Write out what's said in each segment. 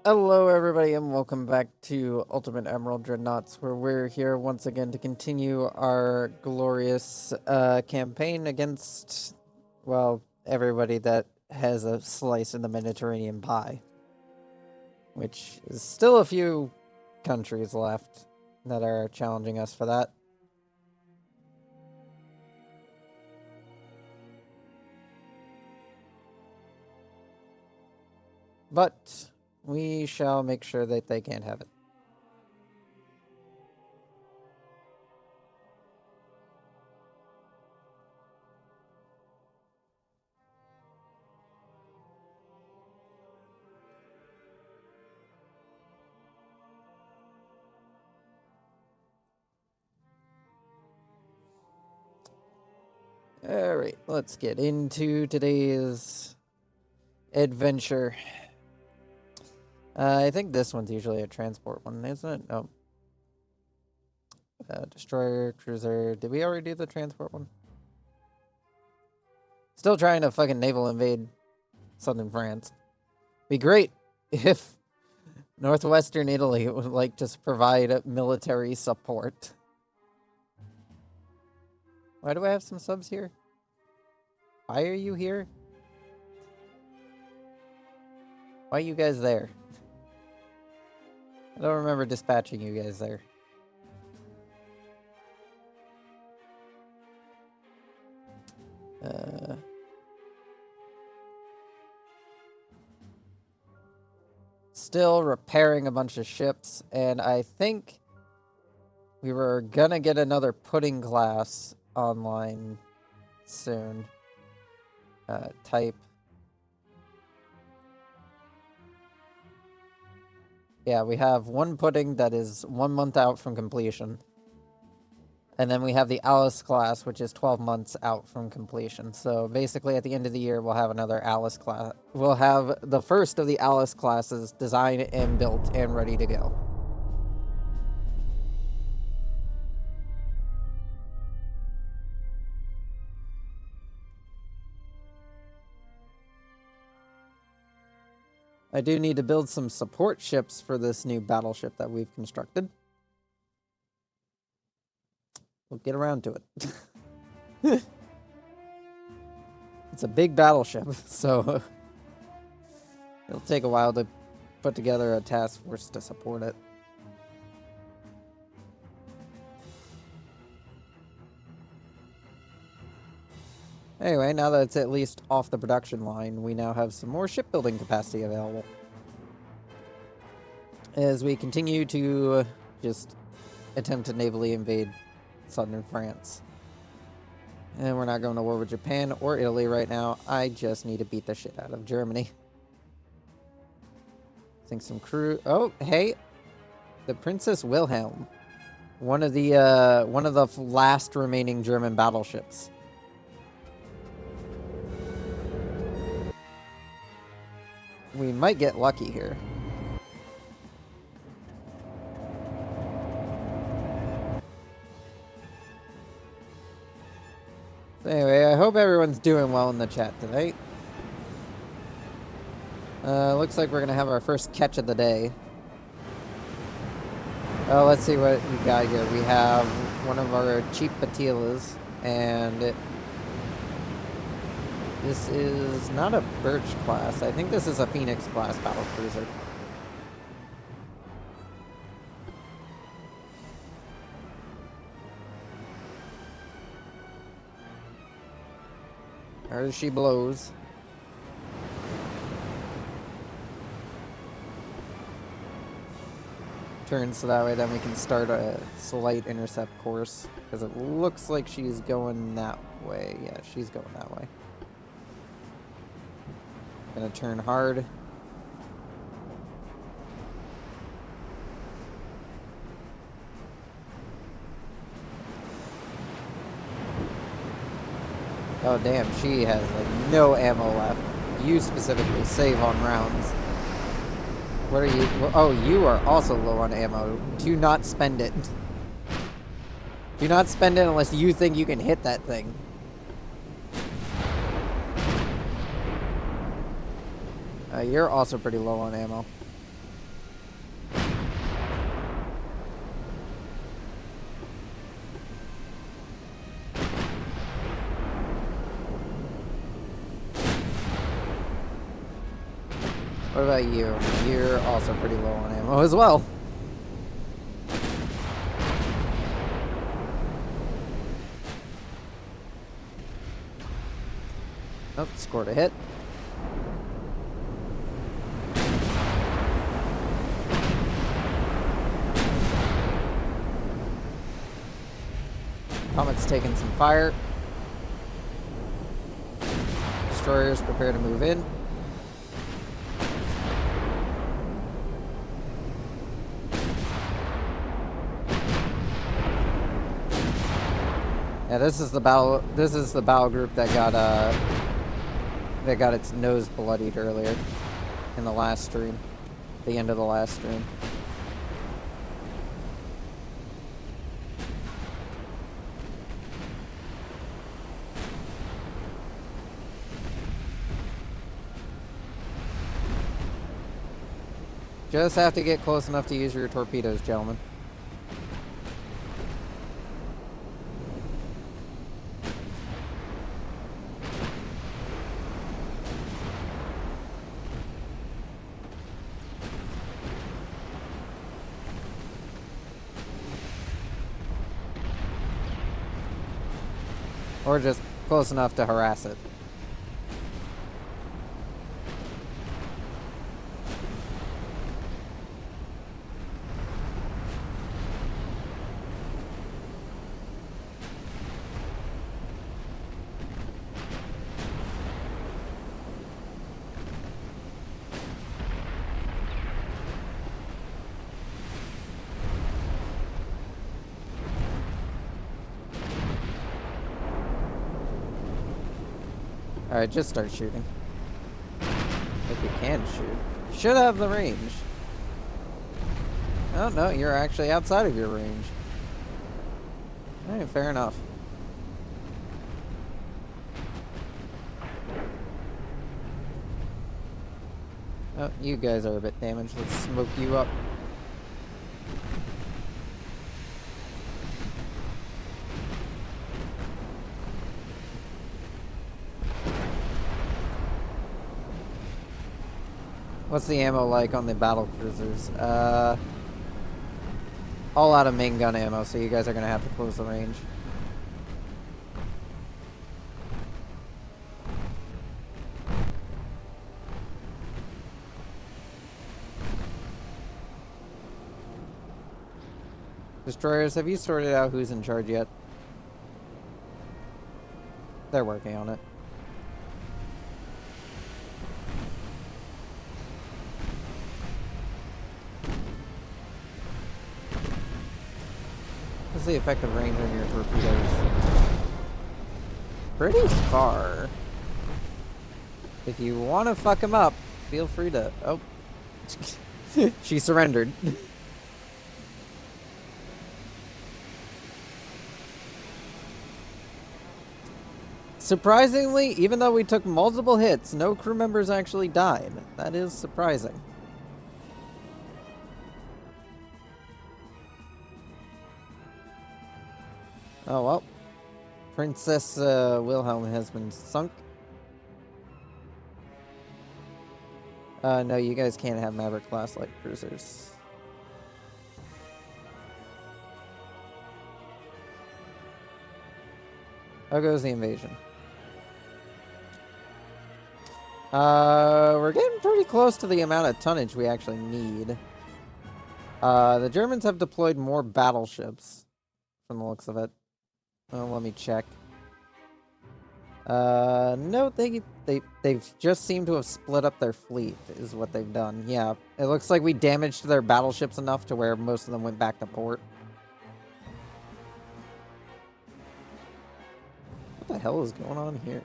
Hello, everybody, and welcome back to Ultimate Admiral Dreadnoughts, where we're here once again to continue our glorious campaign against, well, everybody that has a slice in the Mediterranean pie. Which is still a few countries left that are challenging us for that. But we shall make sure that they can't have it. Alright, let's get into today's adventure. I think this one's usually a transport one, isn't it? No. Destroyer, cruiser. Did we already do the transport one? Still trying to fucking naval invade southern France. Be great if northwestern Italy would like to provide military support. Why do I have some subs here? Why are you here? Why are you guys there? I don't remember dispatching you guys there. Still repairing a bunch of ships, and I think we were gonna get another pudding class online soon. Type. Yeah, we have one pudding that is 1 month out from completion. And then we have the Alice class, which is 12 months out from completion. So basically, at the end of the year, we'll have another Alice class. We'll have the first of the Alice classes designed and built and ready to go. I do need to build some support ships for this new battleship that we've constructed. We'll get around to it. It's a big battleship, so it'll take a while to put together a task force to support it. Anyway, now that it's at least off the production line, we now have some more shipbuilding capacity available. As we continue to just attempt to navally invade southern France. And we're not going to war with Japan or Italy right now. I just need to beat the shit out of Germany. I think some crew... Oh, hey! The Princess Wilhelm. One of the last remaining German battleships. We might get lucky here. Anyway, I hope everyone's doing well in the chat tonight. Looks like we're gonna have our first catch of the day. Oh, let's see what we got here. We have one of our cheap Patilas, and this is not a Birch class. I think this is a Phoenix class battlecruiser. There she blows. Turns so that way then we can start a slight intercept course, because it looks like she's going that way. Yeah, she's going that way. Gonna turn hard. Oh damn, she has like no ammo left. You specifically save on rounds. What are you? Oh, you are also low on ammo. Do not spend it. Do not spend it unless you think you can hit that thing. You're also pretty low on ammo. What about you? You're also pretty low on ammo as well. Oh, scored a hit. Comet's taking some fire. Destroyers prepare to move in. Yeah, this is the battle. This is the battle group that got its nose bloodied earlier in the last stream, the end of the last stream. Just have to get close enough to use your torpedoes, gentlemen. Or just close enough to harass it. Alright, just start shooting. If you can shoot. You should have the range. Oh, no, you're actually outside of your range. Alright, fair enough. Oh, you guys are a bit damaged. Let's smoke you up. What's the ammo like on the battle cruisers? All out of main gun ammo, so you guys are gonna have to close the range. Destroyers, have you sorted out who's in charge yet? They're working on it. What's the effective range on your torpedoes? Pretty far. If you want to fuck them up, feel free to... Oh. She surrendered. Surprisingly, even though we took multiple hits, no crew members actually died. That is surprising. Oh well. Princess Wilhelm has been sunk. No, you guys can't have Maverick class light cruisers. How goes the invasion? We're getting pretty close to the amount of tonnage we actually need. The Germans have deployed more battleships, from the looks of it. Oh, let me check. No, they've just seemed to have split up their fleet, is what they've done. Yeah, it looks like we damaged their battleships enough to where most of them went back to port. What the hell is going on here?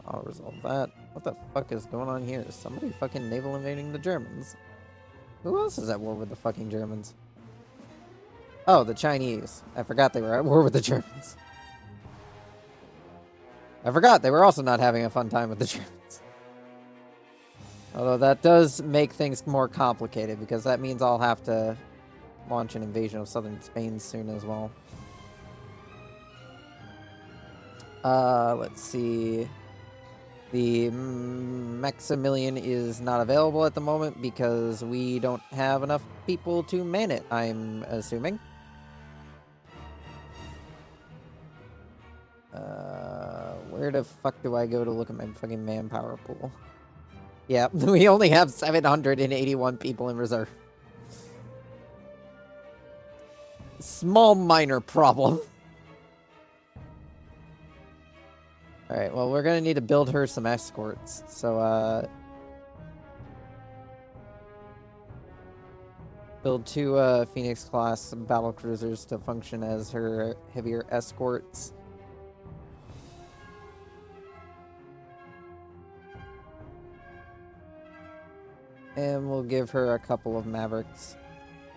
I'll resolve that. What the fuck is going on here? Is somebody fucking naval invading the Germans? Who else is at war with the fucking Germans? Oh, the Chinese. I forgot they were at war with the Germans. I forgot they were also not having a fun time with the Germans. Although that does make things more complicated, because that means I'll have to launch an invasion of southern Spain soon as well. Let's see. The Maximilian is not available at the moment because we don't have enough people to man it, I'm assuming. Where the fuck do I go to look at my fucking manpower pool? Yeah, we only have 781 people in reserve. Small minor problem. Alright, well, we're gonna need to build her some escorts. So, build 2, Phoenix-class battle cruisers to function as her heavier escorts. And we'll give her a couple of Mavericks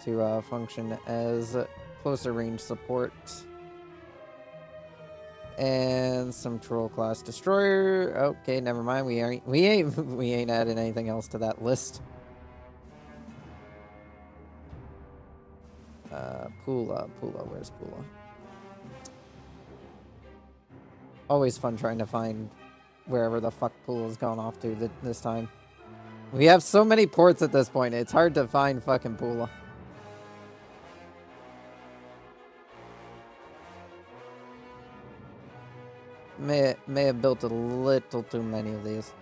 to function as closer range support. And some Troll-class destroyer. Okay, never mind. We ain't added anything else to that list. Pula, where's Pula? Always fun trying to find wherever the fuck Pula's gone off to this time. We have so many ports at this point, it's hard to find fucking Pula. May have built a little too many of these.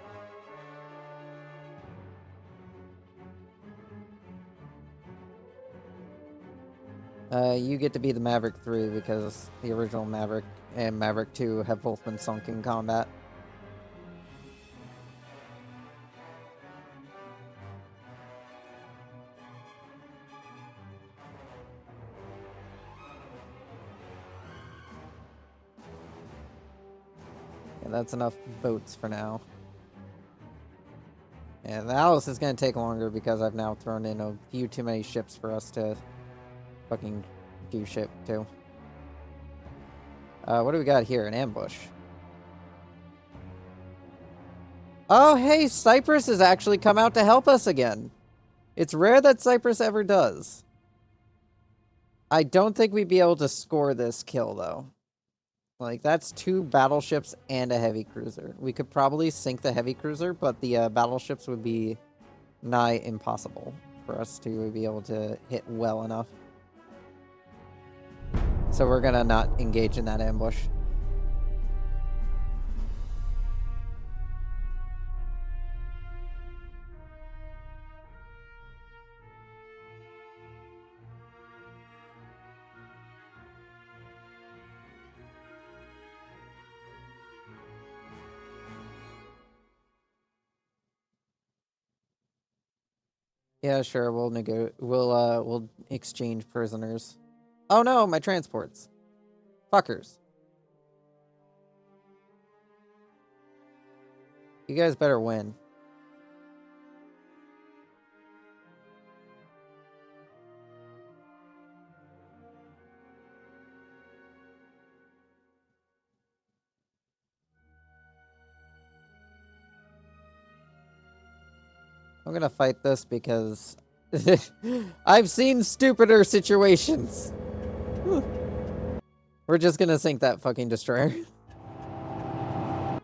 You get to be the Maverick 3 because the original Maverick and Maverick 2 have both been sunk in combat. And that's enough boats for now. And the Alice is going to take longer because I've now thrown in a few too many ships for us to fucking do shit to. What do we got here? An ambush. Oh, hey, Cyprus has actually come out to help us again. It's rare that Cyprus ever does. I don't think we'd be able to score this kill, though. Like, that's 2 battleships and a heavy cruiser. We could probably sink the heavy cruiser, but the battleships would be nigh impossible for us to be able to hit well enough. So we're gonna not engage in that ambush. Yeah, sure. We'll exchange prisoners. Oh no, my transports. Fuckers. You guys better win. I'm gonna fight this because I've seen stupider situations. We're just gonna sink that fucking destroyer.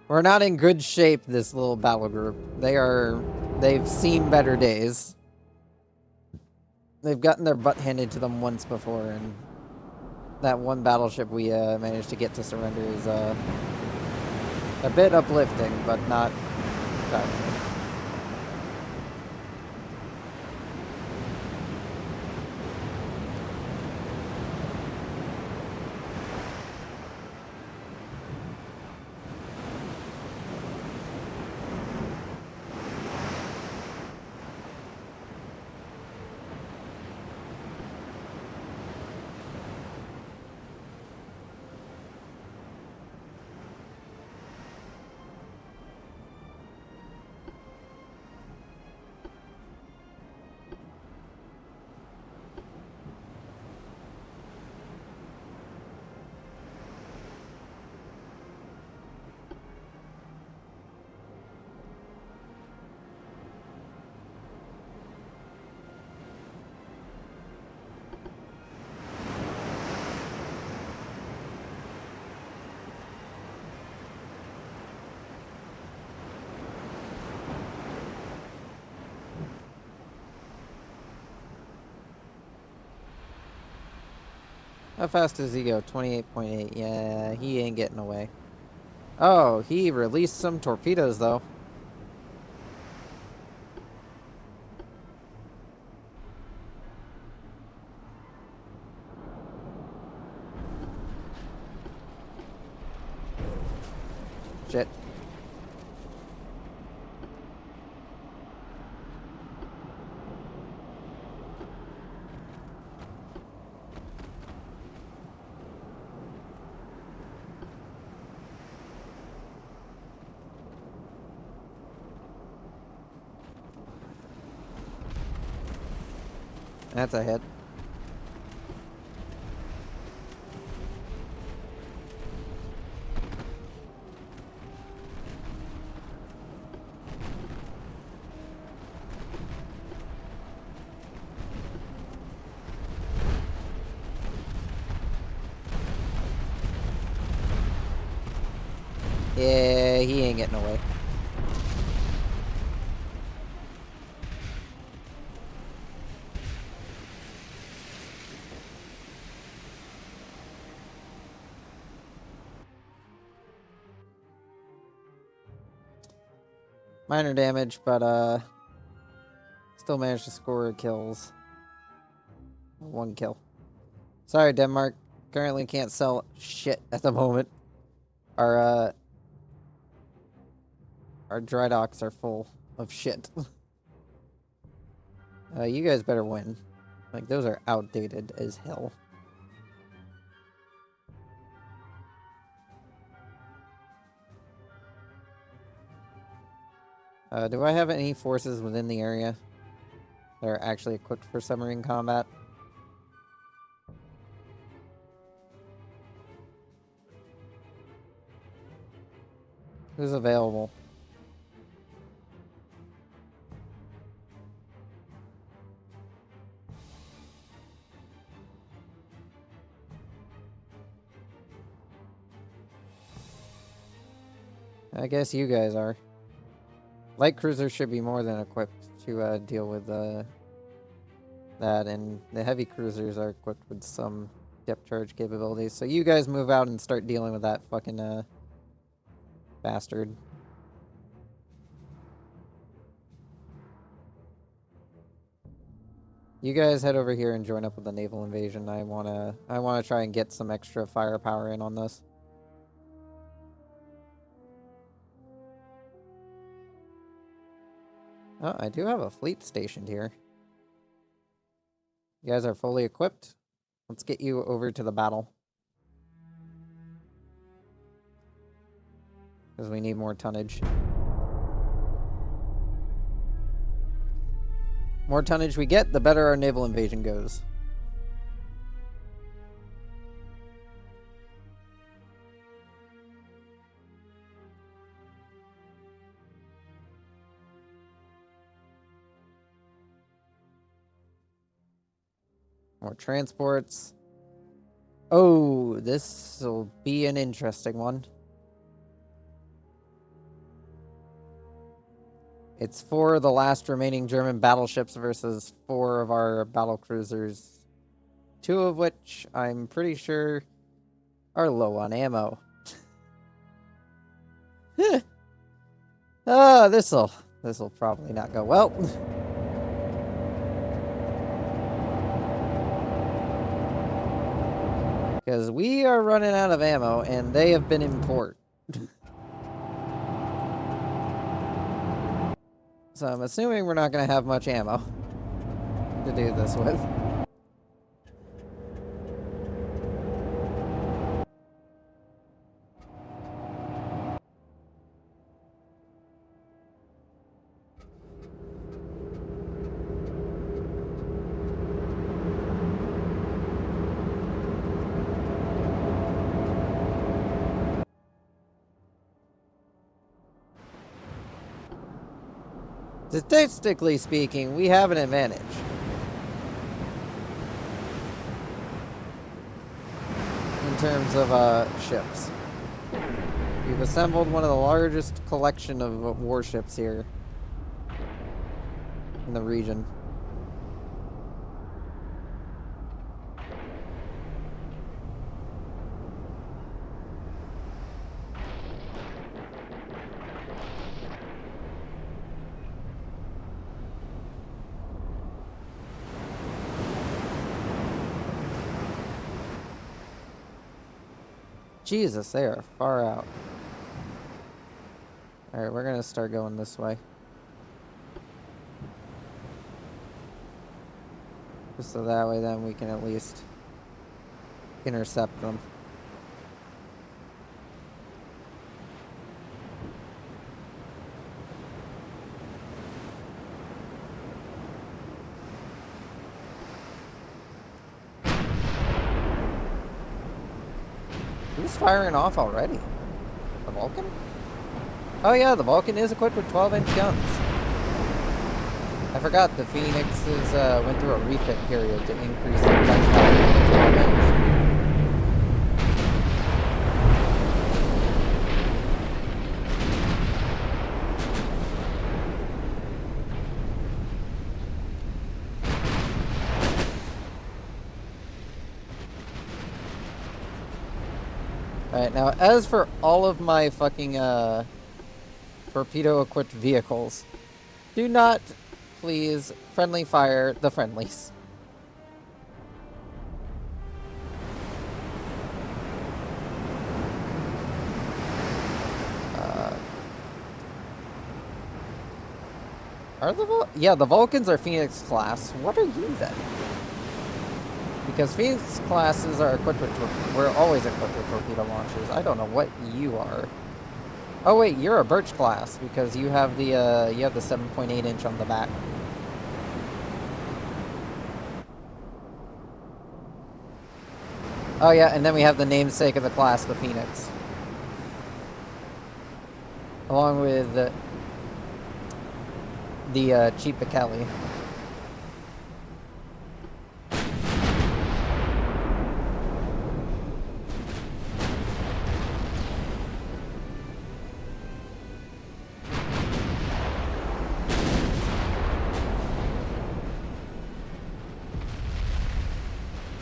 We're not in good shape, this little battle group. They've seen better days. They've gotten their butt handed to them once before, and that one battleship we managed to get to surrender is a bit uplifting, but not entirely. How fast does he go? 28.8. Yeah, he ain't getting away. Oh, he released some torpedoes, though. Shit. That's a hit. Yeah, he ain't getting away. Minor damage, but still managed to score kills. 1 kill. Sorry, Denmark. Currently can't sell shit at the moment. Our dry docks are full of shit. You guys better win. Like, those are outdated as hell. Do I have any forces within the area that are actually equipped for submarine combat? Who's available? I guess you guys are. Light cruisers should be more than equipped to deal with that, and the heavy cruisers are equipped with some depth charge capabilities. So you guys move out and start dealing with that fucking bastard. You guys head over here and join up with the naval invasion. I wanna try and get some extra firepower in on this. Oh, I do have a fleet stationed here. You guys are fully equipped. Let's get you over to the battle. Because we need more tonnage. More tonnage we get, the better our naval invasion goes. More transports. Oh, this will be an interesting one. It's 4 of the last remaining German battleships versus 4 of our battle cruisers. 2 of which I'm pretty sure are low on ammo. This'll probably not go well. Because we are running out of ammo, and they have been in port. So I'm assuming we're not going to have much ammo to do this with. Statistically speaking, we have an advantage. In terms of ships. We've assembled one of the largest collection of warships here in the region. Jesus, they are far out. Alright, we're gonna start going this way. Just so that way then we can at least intercept them. Who's firing off already? The Vulcan? Oh yeah, the Vulcan is equipped with 12-inch guns. I forgot the Phoenixes went through a refit period to increase their gun power to 12-inch. Alright, now as for all of my fucking torpedo-equipped vehicles, do not, please, friendly fire the friendlies. Are the yeah, the Vulcans are Phoenix class. What are you then? Because Phoenix classes are equipped with we're always equipped with torpedo launchers. I don't know what you are. Oh wait, you're a Birch class because you have the 7.8 inch on the back. Oh yeah, and then we have the namesake of the class, the Phoenix. Along with the Cheap Kelly.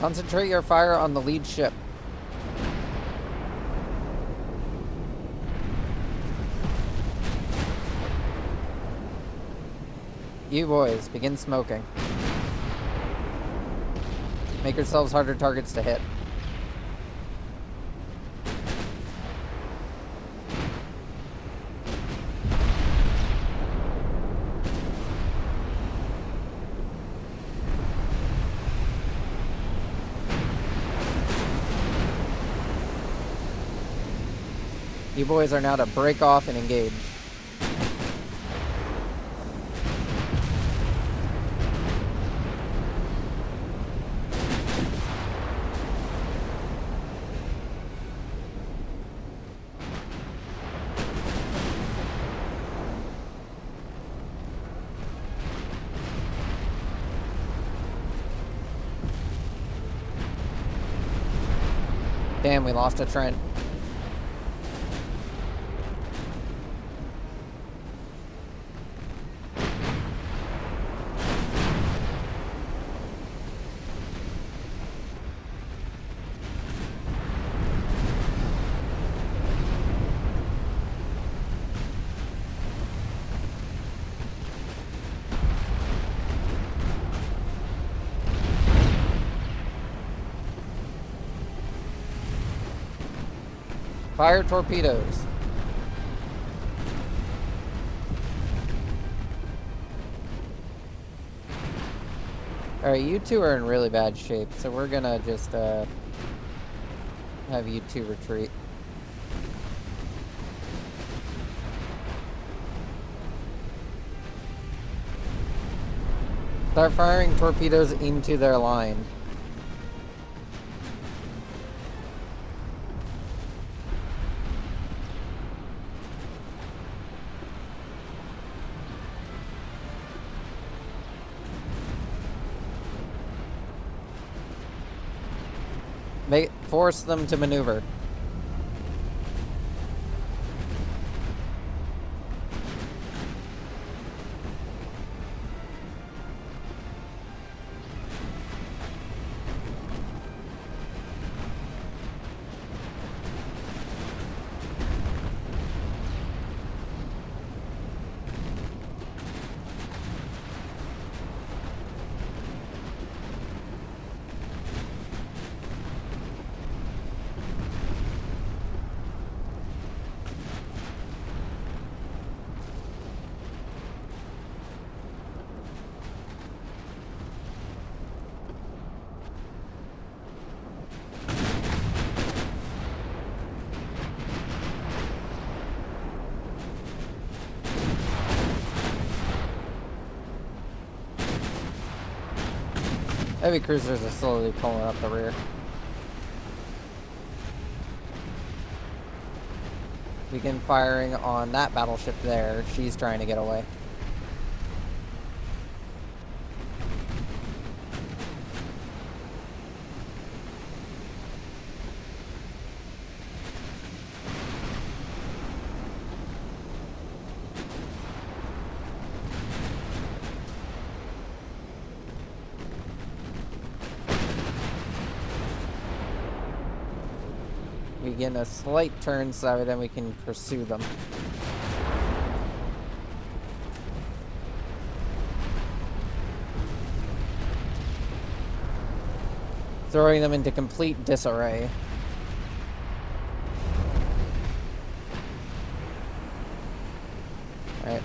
Concentrate your fire on the lead ship. You boys, begin smoking. Make yourselves harder targets to hit. You boys are now to break off and engage. Damn, we lost a Trent. Fire torpedoes. Alright, you two are in really bad shape, so we're gonna just have you two retreat. Start firing torpedoes into their line. Force them to maneuver. Heavy cruisers are slowly pulling up the rear. Begin firing on that battleship there. She's trying to get away. Begin a slight turn so then we can pursue them. Throwing them into complete disarray. Alright.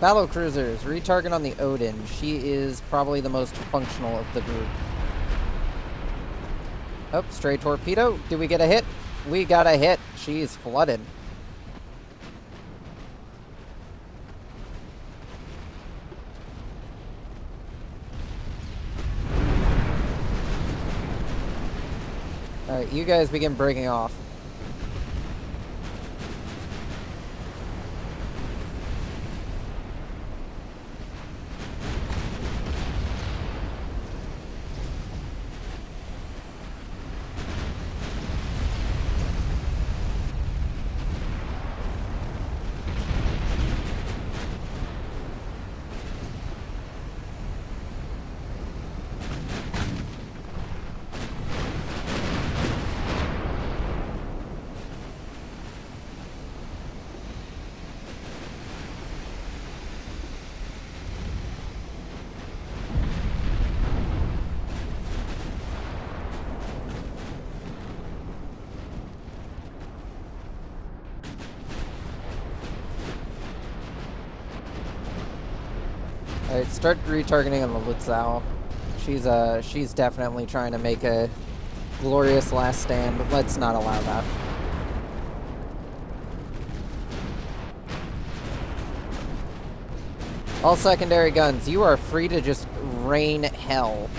Battle cruisers, retarget on the Odin. She is probably the most functional of the group. Oh, stray torpedo. Did we get a hit? We got a hit. She's flooded. Alright, you guys begin breaking off. Alright, start retargeting on the Lutzau. She's definitely trying to make a glorious last stand, but let's not allow that. All secondary guns, you are free to just rain hell.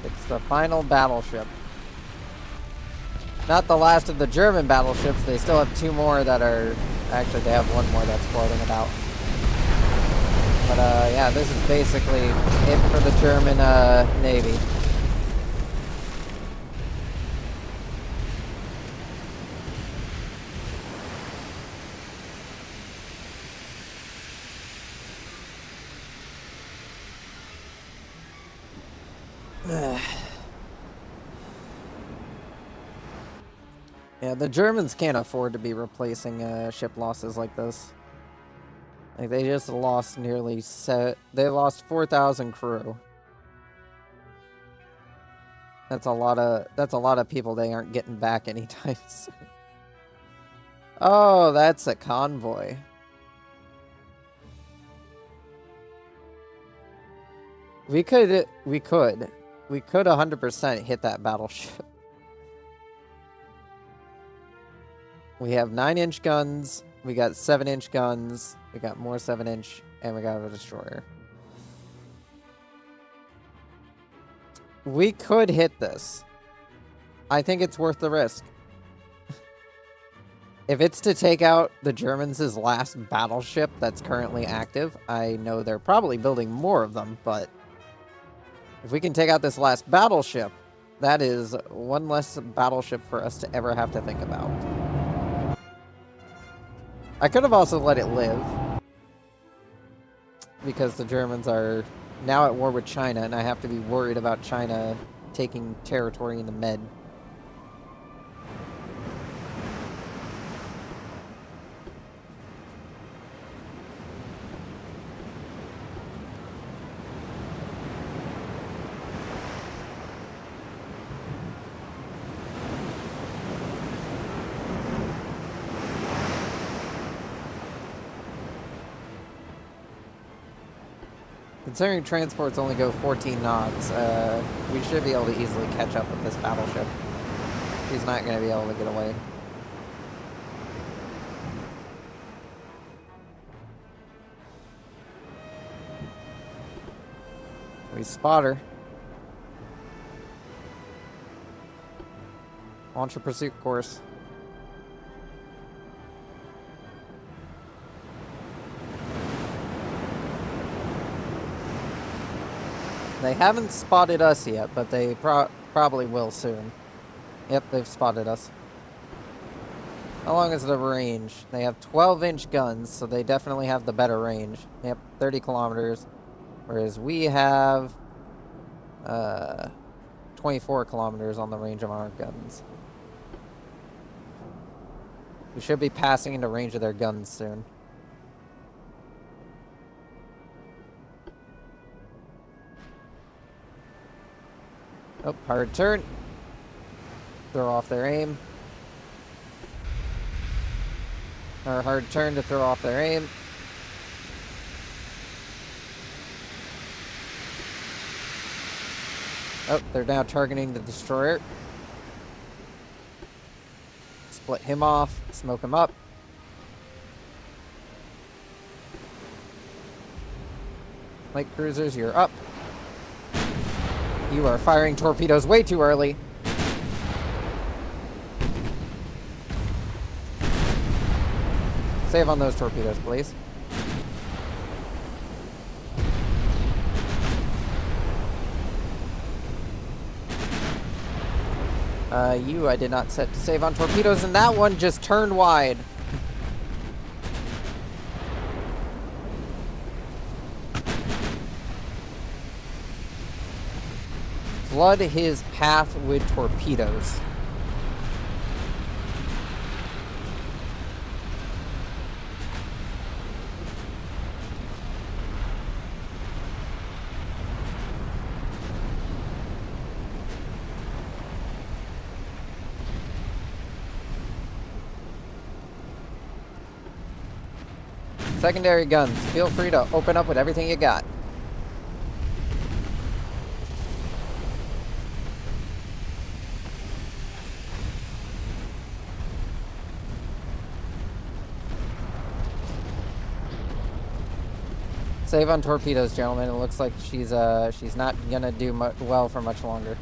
It's the final battleship. Not the last of the German battleships. They still have two more that are... Actually, they have one more that's floating about. But, yeah, this is basically it for the German, Navy. Yeah, the Germans can't afford to be replacing ship losses like this. Like they just lost nearly they lost 4,000 crew. That's a lot of people they aren't getting back anytime soon. Oh, that's a convoy. We could 100% hit that battleship. We have 9-inch guns, we got 7-inch guns, we got more 7-inch, and we got a destroyer. We could hit this. I think it's worth the risk. If it's to take out the Germans' last battleship that's currently active, I know they're probably building more of them, but if we can take out this last battleship, that is one less battleship for us to ever have to think about. I could have also let it live. because the Germans are now at war with China, and I have to be worried about China taking territory in the Med. Considering transports only go 14 knots, we should be able to easily catch up with this battleship. He's not going to be able to get away. We spot her. Launch a pursuit course. They haven't spotted us yet, but they probably will soon. Yep, they've spotted us. How long is the range? They have 12-inch guns, so they definitely have the better range. Yep, 30 kilometers. Whereas we have 24 kilometers on the range of our guns. We should be passing into range of their guns soon. Oh, hard turn. Throw off their aim. Or hard turn to throw off their aim. Oh, they're now targeting the destroyer. Split him off, smoke him up. Light cruisers, you're up. You are firing torpedoes way too early. Save on those torpedoes, please. I did not set to save on torpedoes, and that one just turned wide. Flood his path with torpedoes. Secondary guns, feel free to open up with everything you got. Save on torpedoes, gentlemen. It looks like she's not gonna do well for much longer.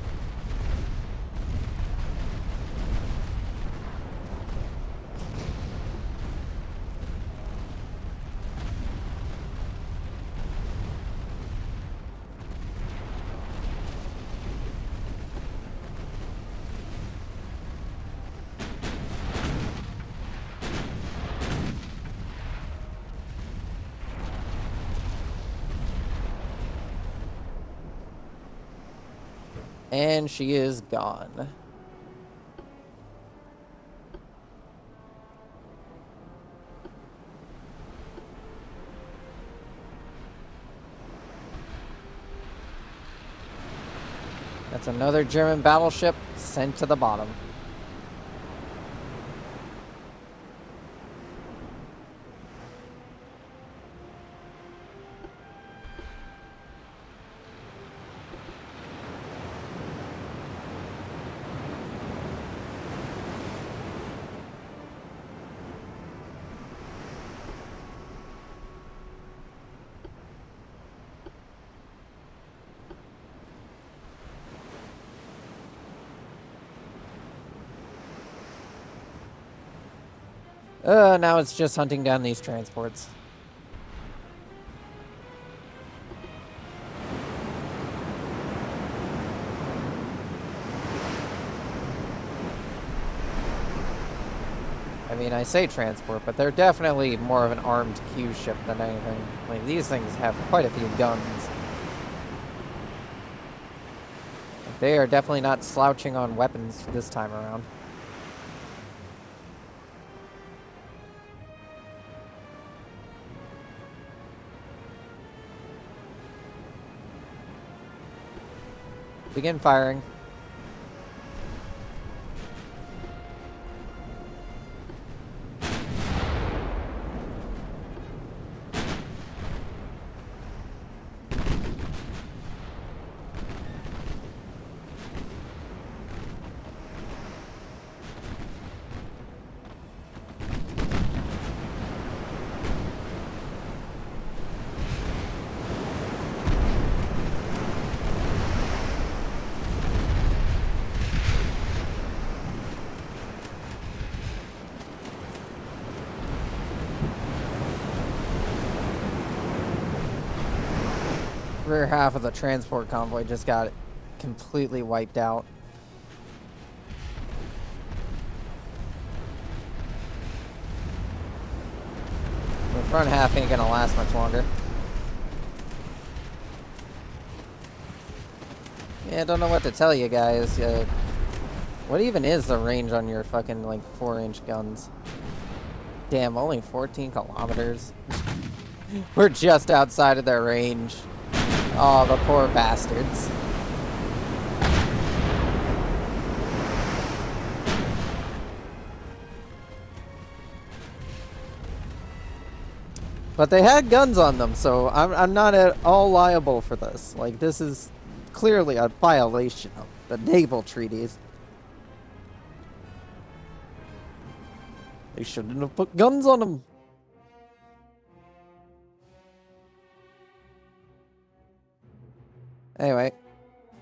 And she is gone. That's another German battleship sent to the bottom. Now it's just hunting down these transports. I mean, I say transport, but they're definitely more of an armed Q ship than anything. Like, these things have quite a few guns. They are definitely not slouching on weapons this time around. Begin firing. Rear half of the transport convoy just got completely wiped out. The front half ain't gonna last much longer. Yeah, I don't know what to tell you guys. What even is the range on your fucking, like, 4-inch guns? Damn, only 14 kilometers. We're just outside of their range. Oh, the poor bastards. But they had guns on them, so I'm not at all liable for this. Like, this is clearly a violation of the naval treaties. They shouldn't have put guns on them. Anyway,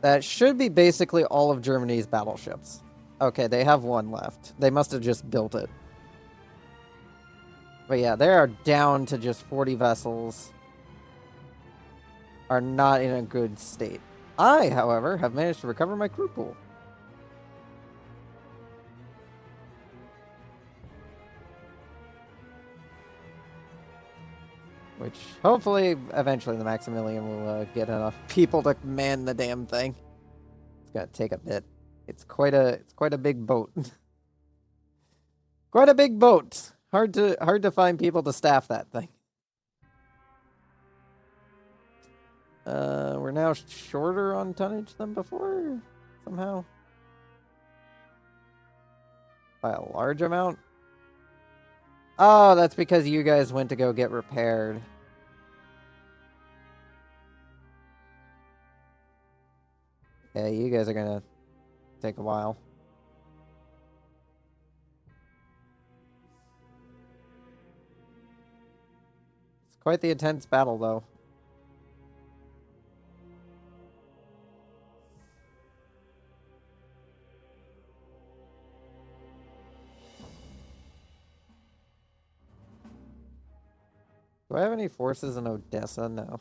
that should be basically all of Germany's battleships. Okay, they have one left. They must have just built it. But yeah, they are down to just 40 vessels. Are not in a good state. I, however, have managed to recover my crew pool. Which, hopefully, eventually the Maximilian will get enough people to man the damn thing. It's gonna take a bit. It's quite a big boat. Quite a big boat. Hard to find people to staff that thing. We're now shorter on tonnage than before, somehow. By a large amount. Oh, that's because you guys went to go get repaired. Yeah, you guys are gonna take a while. It's quite the intense battle, though. Do I have any forces in Odessa? No.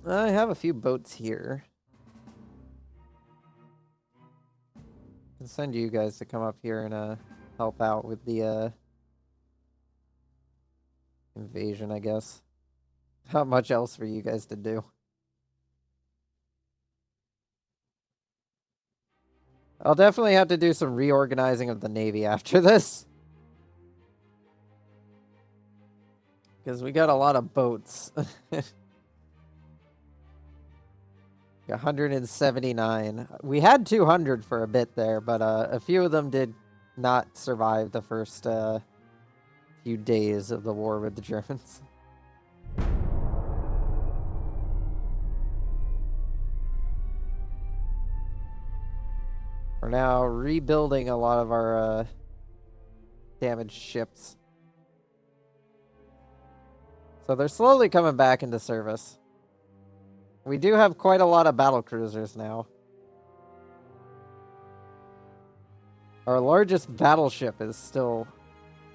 I have a few boats here. I can send you guys to come up here and help out with the invasion, I guess. Not much else for you guys to do. I'll definitely have to do some reorganizing of the Navy after this. Because we got a lot of boats. 179. We had 200 for a bit there, but a few of them did not survive the first few days of the war with the Germans. We're now rebuilding a lot of our damaged ships. So they're slowly coming back into service. We do have quite a lot of battle cruisers now. Our largest battleship is still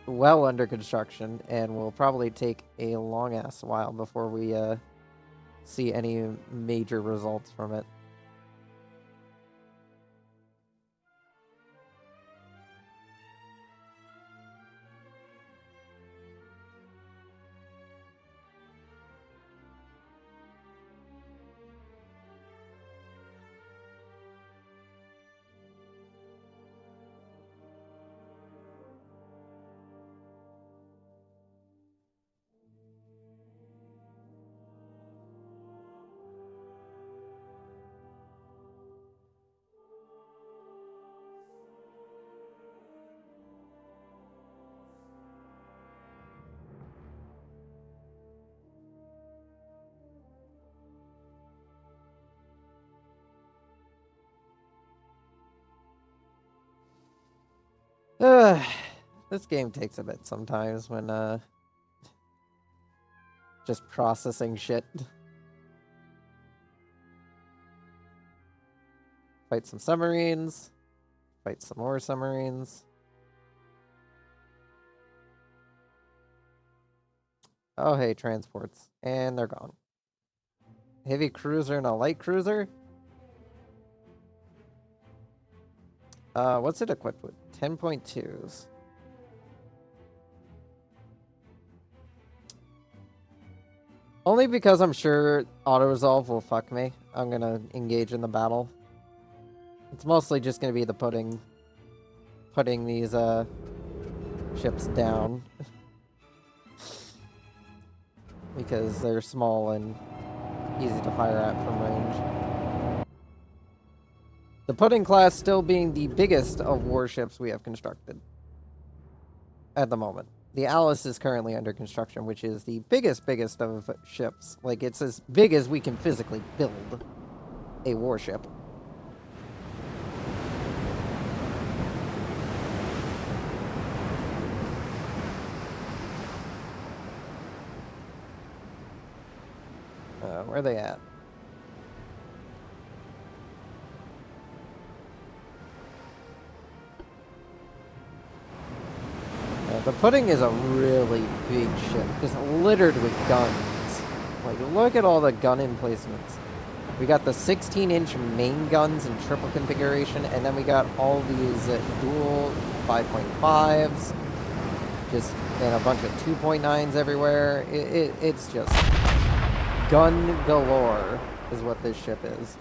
well under construction and will probably take a long-ass while before we see any major results from it. This game takes a bit sometimes when just processing shit. Fight some submarines. Fight some more submarines. Oh, hey, transports. And they're gone. Heavy cruiser and a light cruiser? What's it equipped with? 10.2s. Only because I'm sure auto-resolve will fuck me. I'm gonna engage in the battle. It's mostly just gonna be the putting these, ships down. Because they're small and easy to fire at from range. The Pudding class still being the biggest of warships we have constructed. At the moment. The Alice is currently under construction, which is the biggest of ships. Like, it's as big as we can physically build a warship. Where are they at? The Pudding is a really big ship, just littered with guns. Like, look at all the gun emplacements. We got the 16-inch main guns in triple configuration, and then we got all these dual 5.5s, just and a bunch of 2.9s everywhere. It's just gun galore is what this ship is.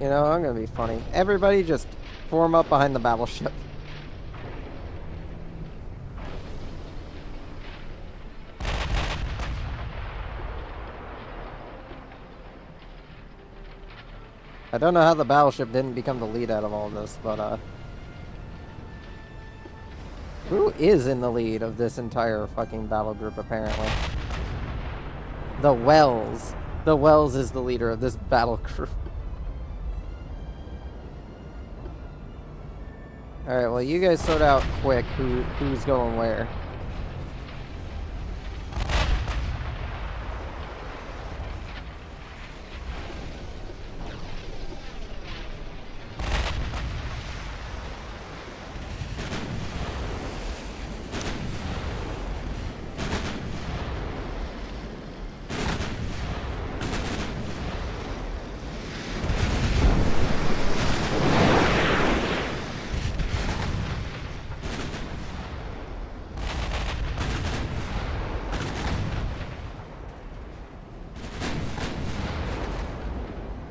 You know, I'm gonna be funny. Everybody just form up behind the battleship. I don't know how the battleship didn't become the lead out of all this, but, who is in the lead of this entire fucking battle group, apparently? The Wells. The Wells is the leader of this battle group. Alright, well, you guys sort out quick who's going where.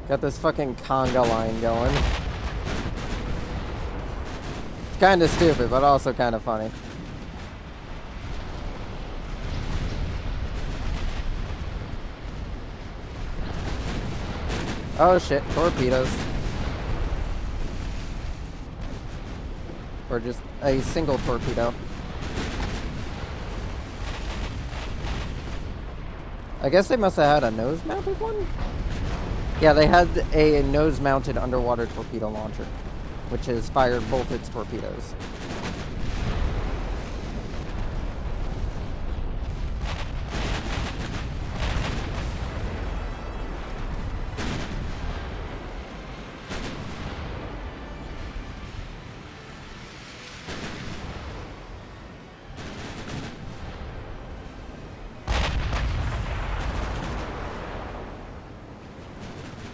Got this fucking conga line going. It's kind of stupid, but also kind of funny. Oh shit, torpedoes. Or just a single torpedo. I guess they must have had a nose-mounted one? Yeah, they had a nose-mounted underwater torpedo launcher, which has fired both its torpedoes.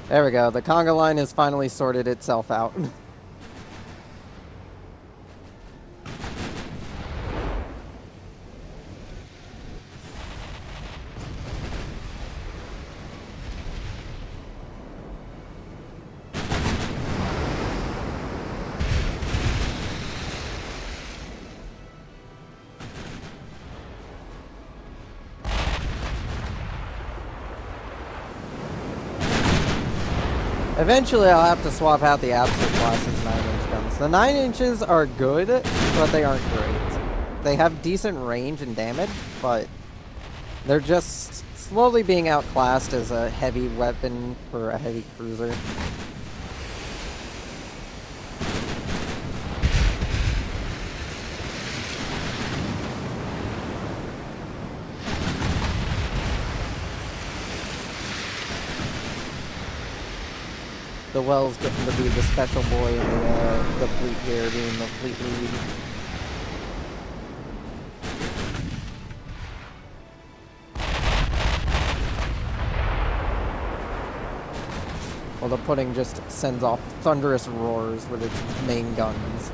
There we go. The conga line has finally sorted itself out. Eventually, I'll have to swap out the Absolute Class's 9-inch guns. The 9 inches are good, but they aren't great. They have decent range and damage, but they're just slowly being outclassed as a heavy weapon for a heavy cruiser. The Well's getting to be the special boy in the fleet here, being the fleet lead. Well, the pudding just sends off thunderous roars with its main guns.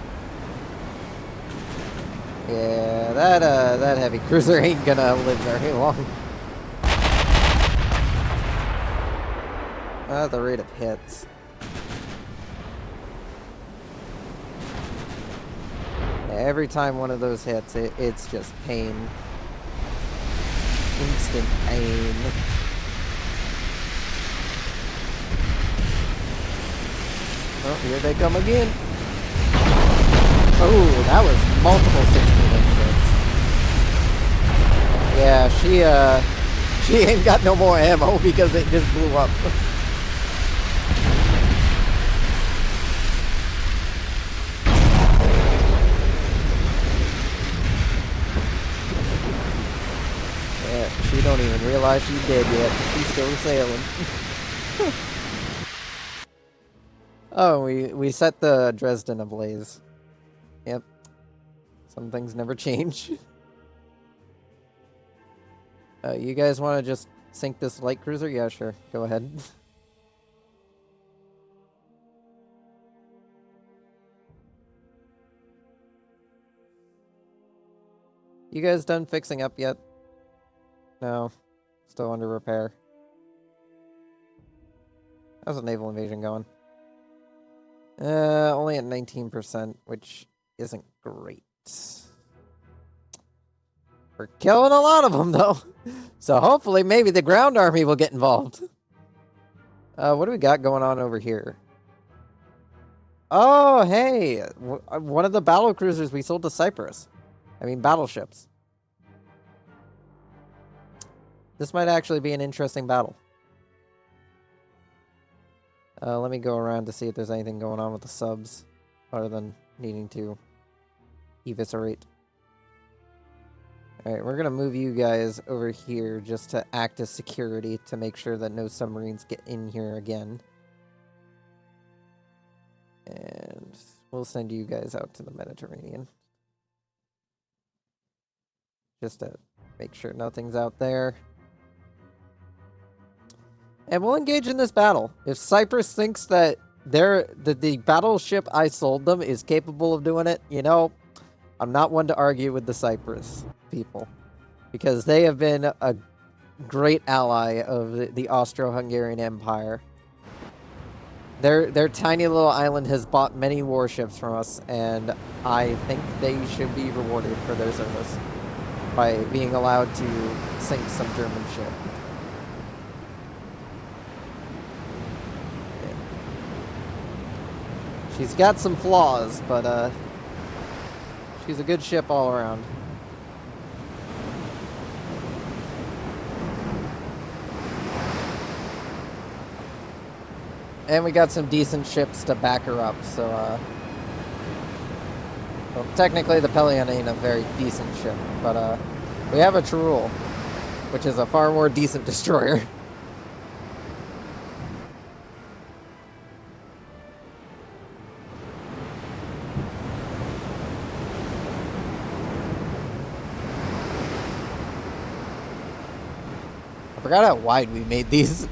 Yeah, that heavy cruiser ain't gonna live very long. The rate of hits. Every time one of those hits, it's just pain. Instant pain. Oh, here they come again. Oh, that was multiple 16-inch hits. Yeah, she ain't got no more ammo because it just blew up. She don't even realize she's dead yet. She's still sailing. Oh, we set the Dresden ablaze. Yep. Some things never change. You guys want to just sink this light cruiser? Yeah, sure. Go ahead. You guys done fixing up yet? No. Still under repair. How's the naval invasion going? Only at 19%, which isn't great. We're killing a lot of them, though. So hopefully maybe the ground army will get involved. What do we got going on over here? Oh, hey! One of the battle cruisers we sold to Cyprus. I mean, battleships. This might actually be an interesting battle. Let me go around to see if there's anything going on with the subs, other than needing to eviscerate. Alright, we're gonna move you guys over here just to act as security to make sure that no submarines get in here again. And we'll send you guys out to the Mediterranean. Just to make sure nothing's out there. And we'll engage in this battle. If Cyprus thinks that the battleship I sold them is capable of doing it, you know, I'm not one to argue with the Cyprus people. Because they have been a great ally of the Austro-Hungarian Empire. Their tiny little island has bought many warships from us, and I think they should be rewarded for their service by being allowed to sink some German ship. She's got some flaws, but she's a good ship all around. And we got some decent ships to back her up, so well, technically the Pelion ain't a very decent ship, but we have a Trul, which is a far more decent destroyer. I forgot how wide we made these.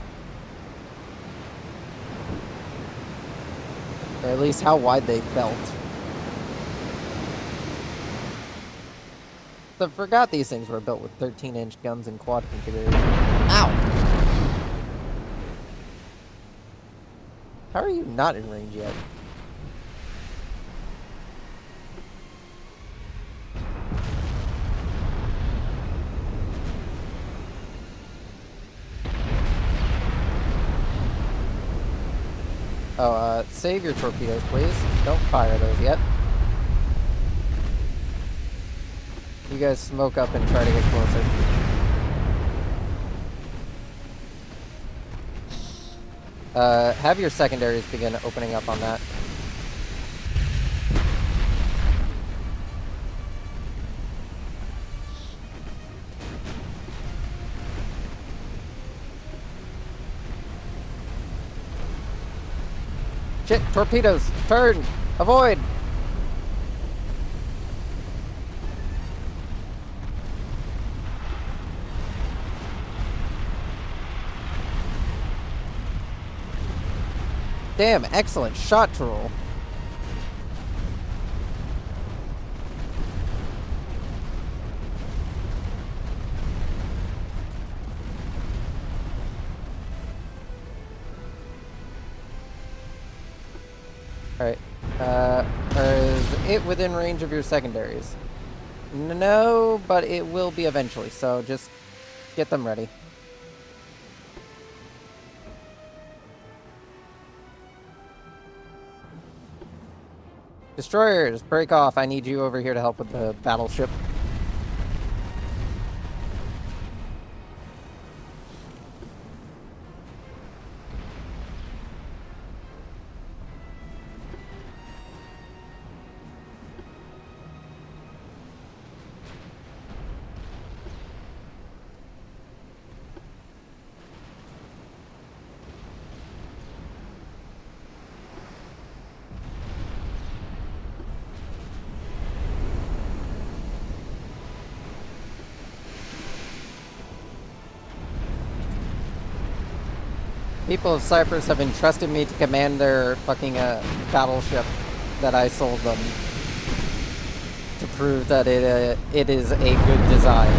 Or at least how wide they felt. I forgot these things were built with 13-inch guns and quad configuration. Ow! How are you not in range yet? Oh, save your torpedoes, please. Don't fire those yet. You guys smoke up and try to get closer. Have your secondaries begin opening up on that. Shit, torpedoes! Turn! Avoid! Damn, excellent shot to roll. Alright. Is it within range of your secondaries? No, but it will be eventually, so just get them ready. Destroyers, break off. I need you over here to help with the battleship. People of Cyprus have entrusted me to command their fucking battleship that I sold them to prove that it is a good design.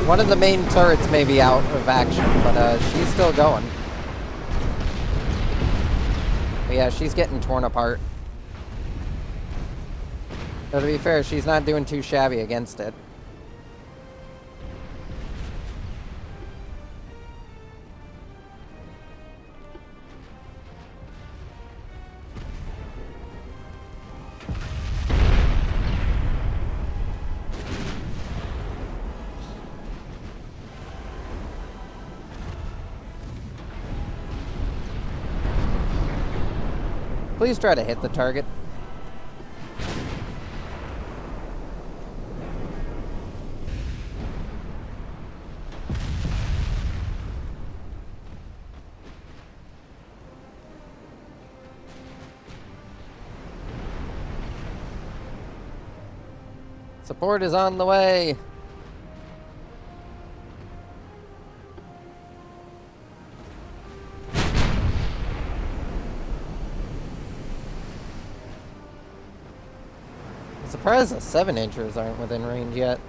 One of the main turrets may be out of action, but she's still going. But yeah, she's getting torn apart. Though to be fair, she's not doing too shabby against it. Please try to hit the target. Support is on the way. I'm surprised the 7-inchers aren't within range yet.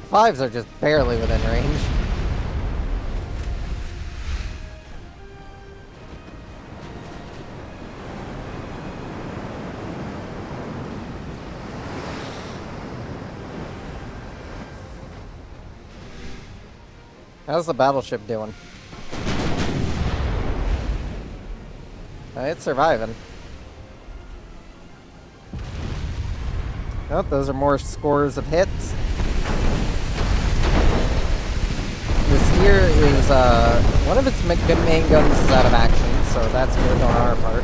Fives are just barely within range. How's the battleship doing? It's surviving. Oh, those are more scores of hits. This here is, one of its main guns is out of action, so that's good on our part.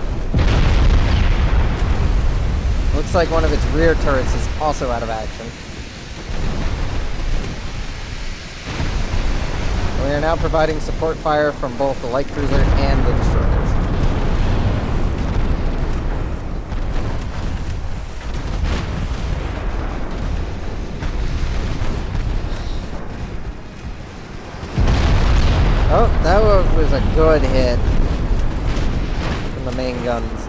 Looks like one of its rear turrets is also out of action. We are now providing support fire from both the light cruiser and the destroyers. Oh, that was a good hit from the main guns.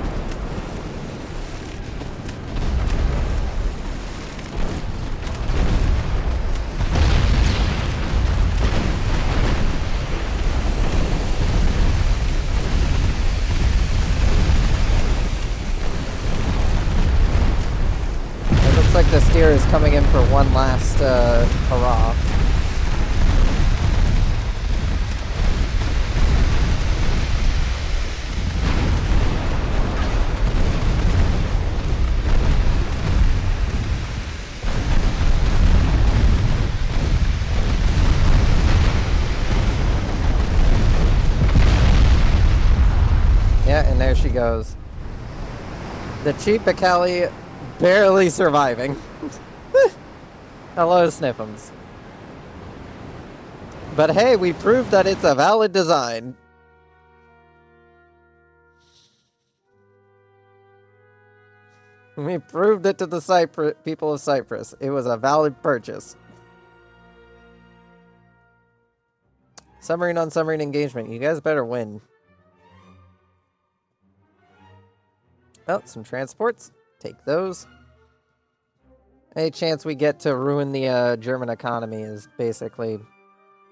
like the steer is coming in for one last hurrah. Yeah, and there she goes. The cheap Akali barely surviving. Hello, Sniffums. But hey, we proved that it's a valid design. We proved it to the people of Cyprus. It was a valid purchase. Submarine on submarine engagement. You guys better win. Oh, some transports. Take those. Any chance we get to ruin the German economy is basically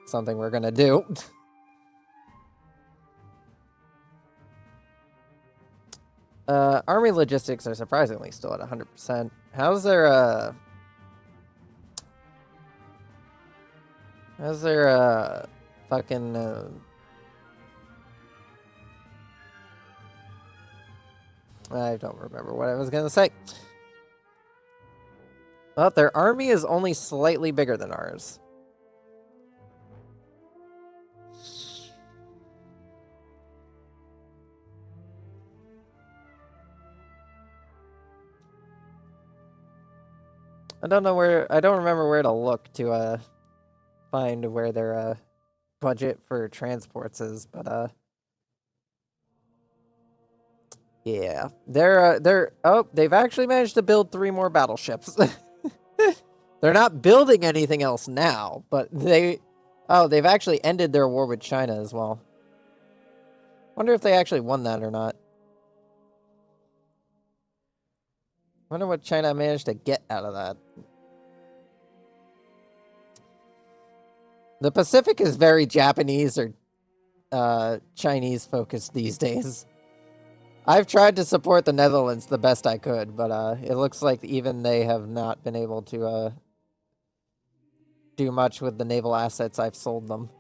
something we're gonna do. Army logistics are surprisingly still at 100%. How's their fucking I don't remember what I was gonna say. Well, their army is only slightly bigger than ours. I don't remember where to look to find where their budget for transports is, but yeah. They've actually managed to build 3 more battleships. They're not building anything else now, but they've actually ended their war with China as well. Wonder if they actually won that or not. Wonder what China managed to get out of that. The Pacific is very Japanese or Chinese focused these days. I've tried to support the Netherlands the best I could, but it looks like even they have not been able to do much with the naval assets I've sold them.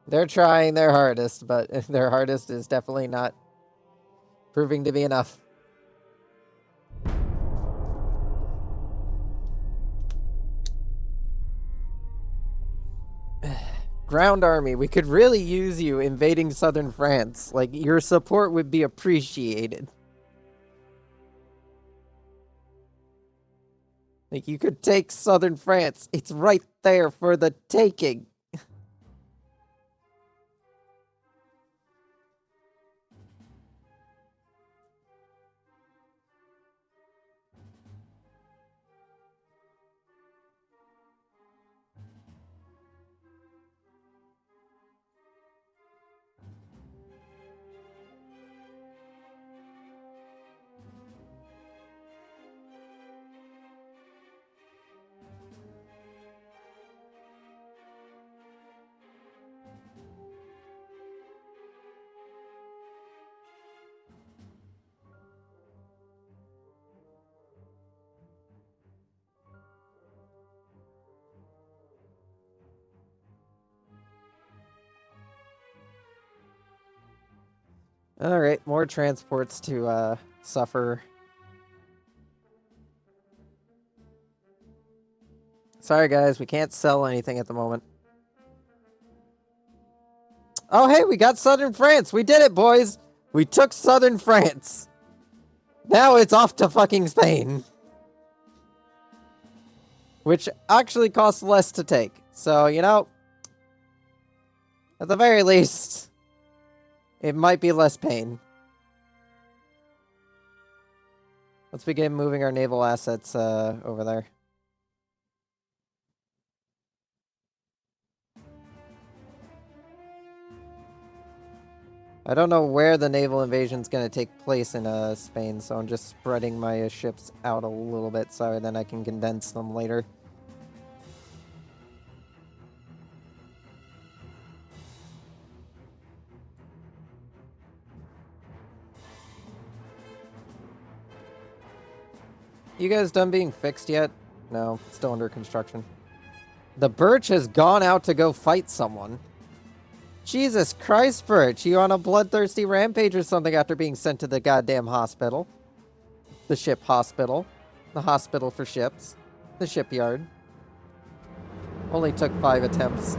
They're trying their hardest, but their hardest is definitely not proving to be enough. Ground army, we could really use you invading southern France. Like, your support would be appreciated. Like, you could take southern France. It's right there for the taking. Alright, more transports to suffer. Sorry guys, we can't sell anything at the moment. Oh hey, we got southern France! We did it, boys! We took southern France! Now it's off to fucking Spain! Which actually costs less to take. So, you know, at the very least, it might be less pain. Let's begin moving our naval assets over there. I don't know where the naval invasion is going to take place in Spain, so I'm just spreading my ships out a little bit so then I can condense them later. You guys done being fixed yet? No, still under construction. The Birch has gone out to go fight someone. Jesus Christ, Birch, you on a bloodthirsty rampage or something after being sent to the goddamn hospital? The ship hospital. The hospital for ships. The shipyard. Only took 5 attempts.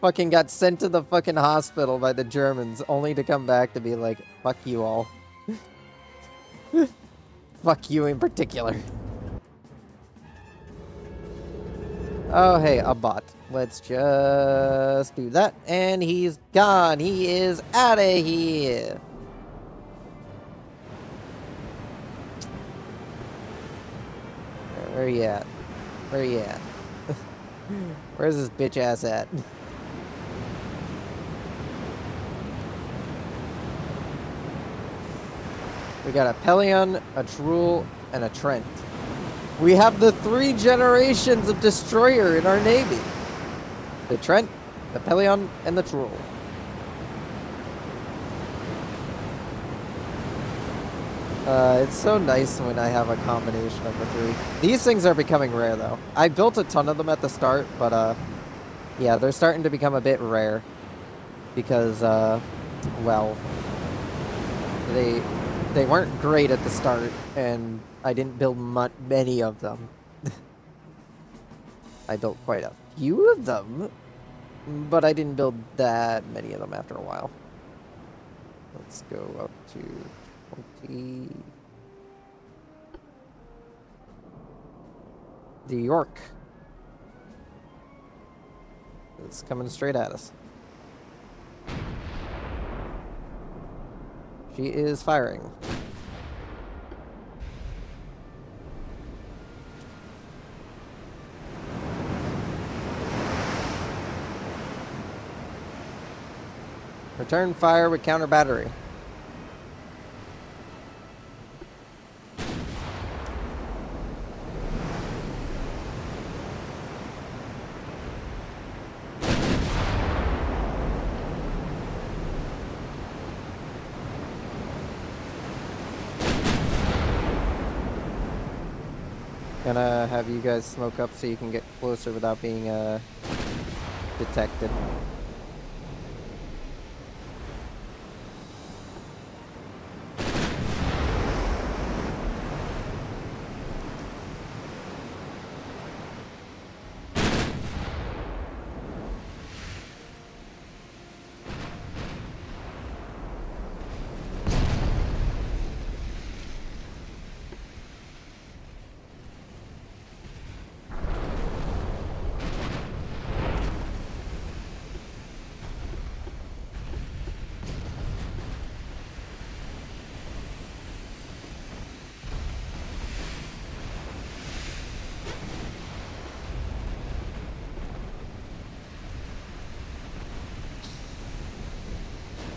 Fucking got sent to the fucking hospital by the Germans, only to come back to be like, fuck you all. Fuck you in particular. Oh, hey, a bot. Let's just do that. And he's gone. He is out of here. Where you at? Where you at? Where's this bitch ass at? We got a Pelion, a Truel, and a Trent. We have the 3 generations of destroyer in our navy. The Trent, the Pelion, and the Truel. It's so nice when I have a combination of the 3. These things are becoming rare, though. I built a ton of them at the start, but, yeah, they're starting to become a bit rare. Because, well, they weren't great at the start, and I didn't build many of them. I built quite a few of them, but I didn't build that many of them after a while. Let's go up to 20. The York is coming straight at us. She is firing. Return fire with counter battery. Gonna have you guys smoke up so you can get closer without being detected.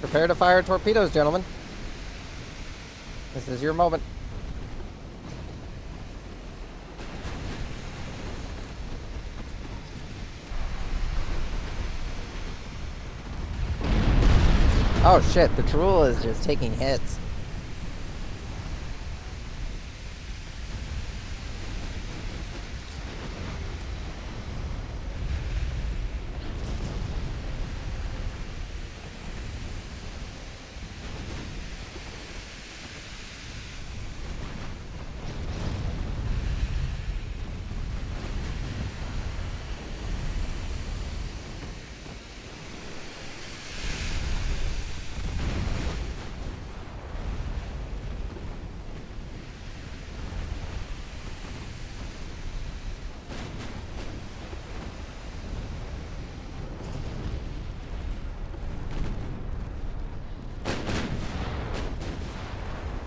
Prepare to fire torpedoes, gentlemen. This is your moment. Oh shit, the Truel is just taking hits.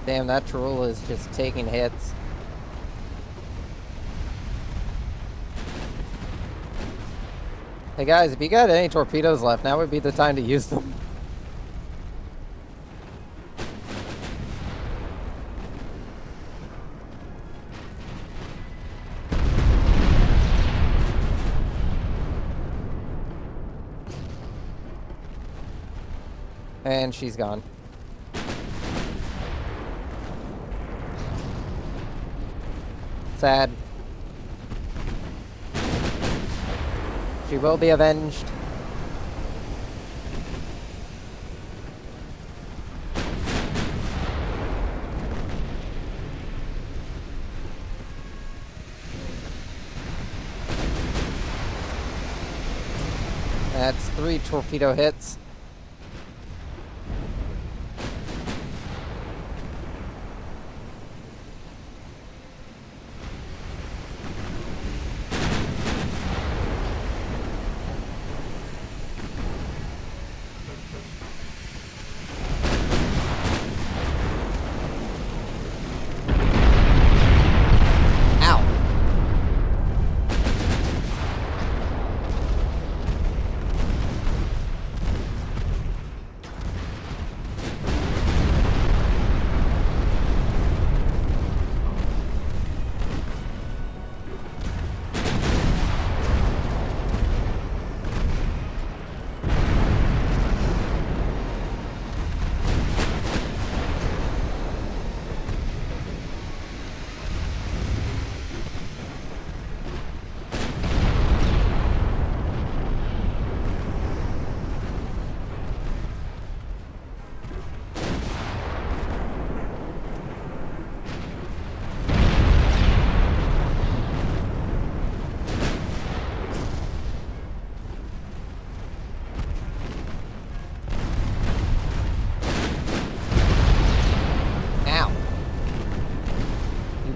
Damn, that Truel is just taking hits. Hey guys, if you got any torpedoes left, now would be the time to use them. And she's gone. sad. She will be avenged. That's 3 torpedo hits.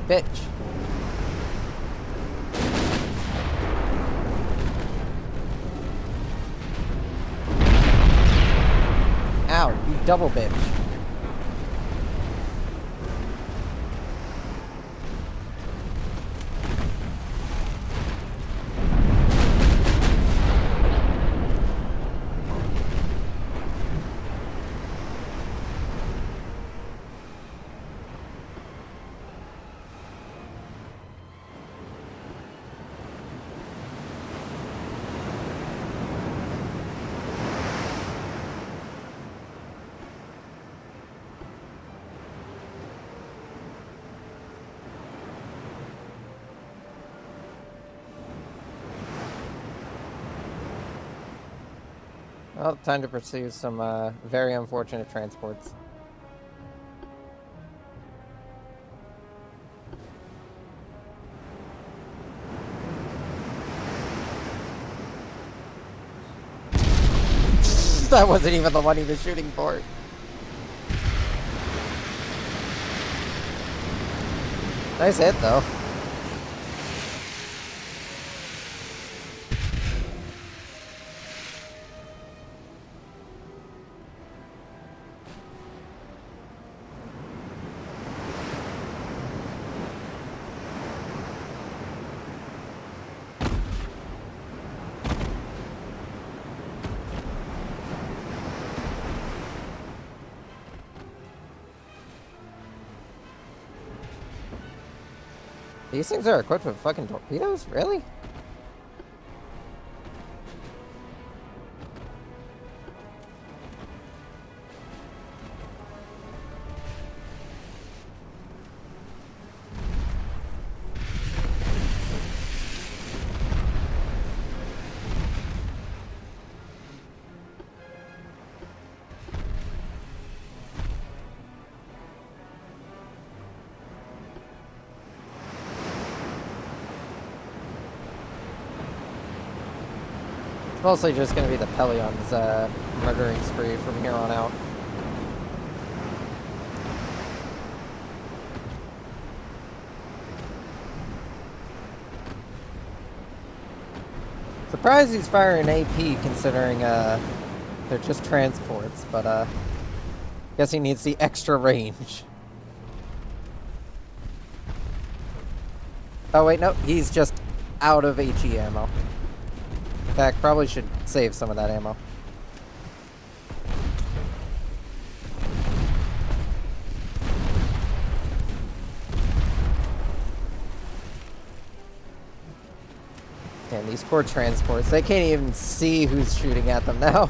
Bitch. Ow, you double bitch. Well, time to pursue some very unfortunate transports. That wasn't even the one he was shooting for. Nice hit, though. These things are equipped with fucking torpedoes? Really? Mostly just going to be the Pelion's murdering spree from here on out. Surprised he's firing AP considering they're just transports, but guess he needs the extra range. Oh wait, no, he's just out of HE ammo. In fact, probably should save some of that ammo. Damn, these poor transports, they can't even see who's shooting at them now.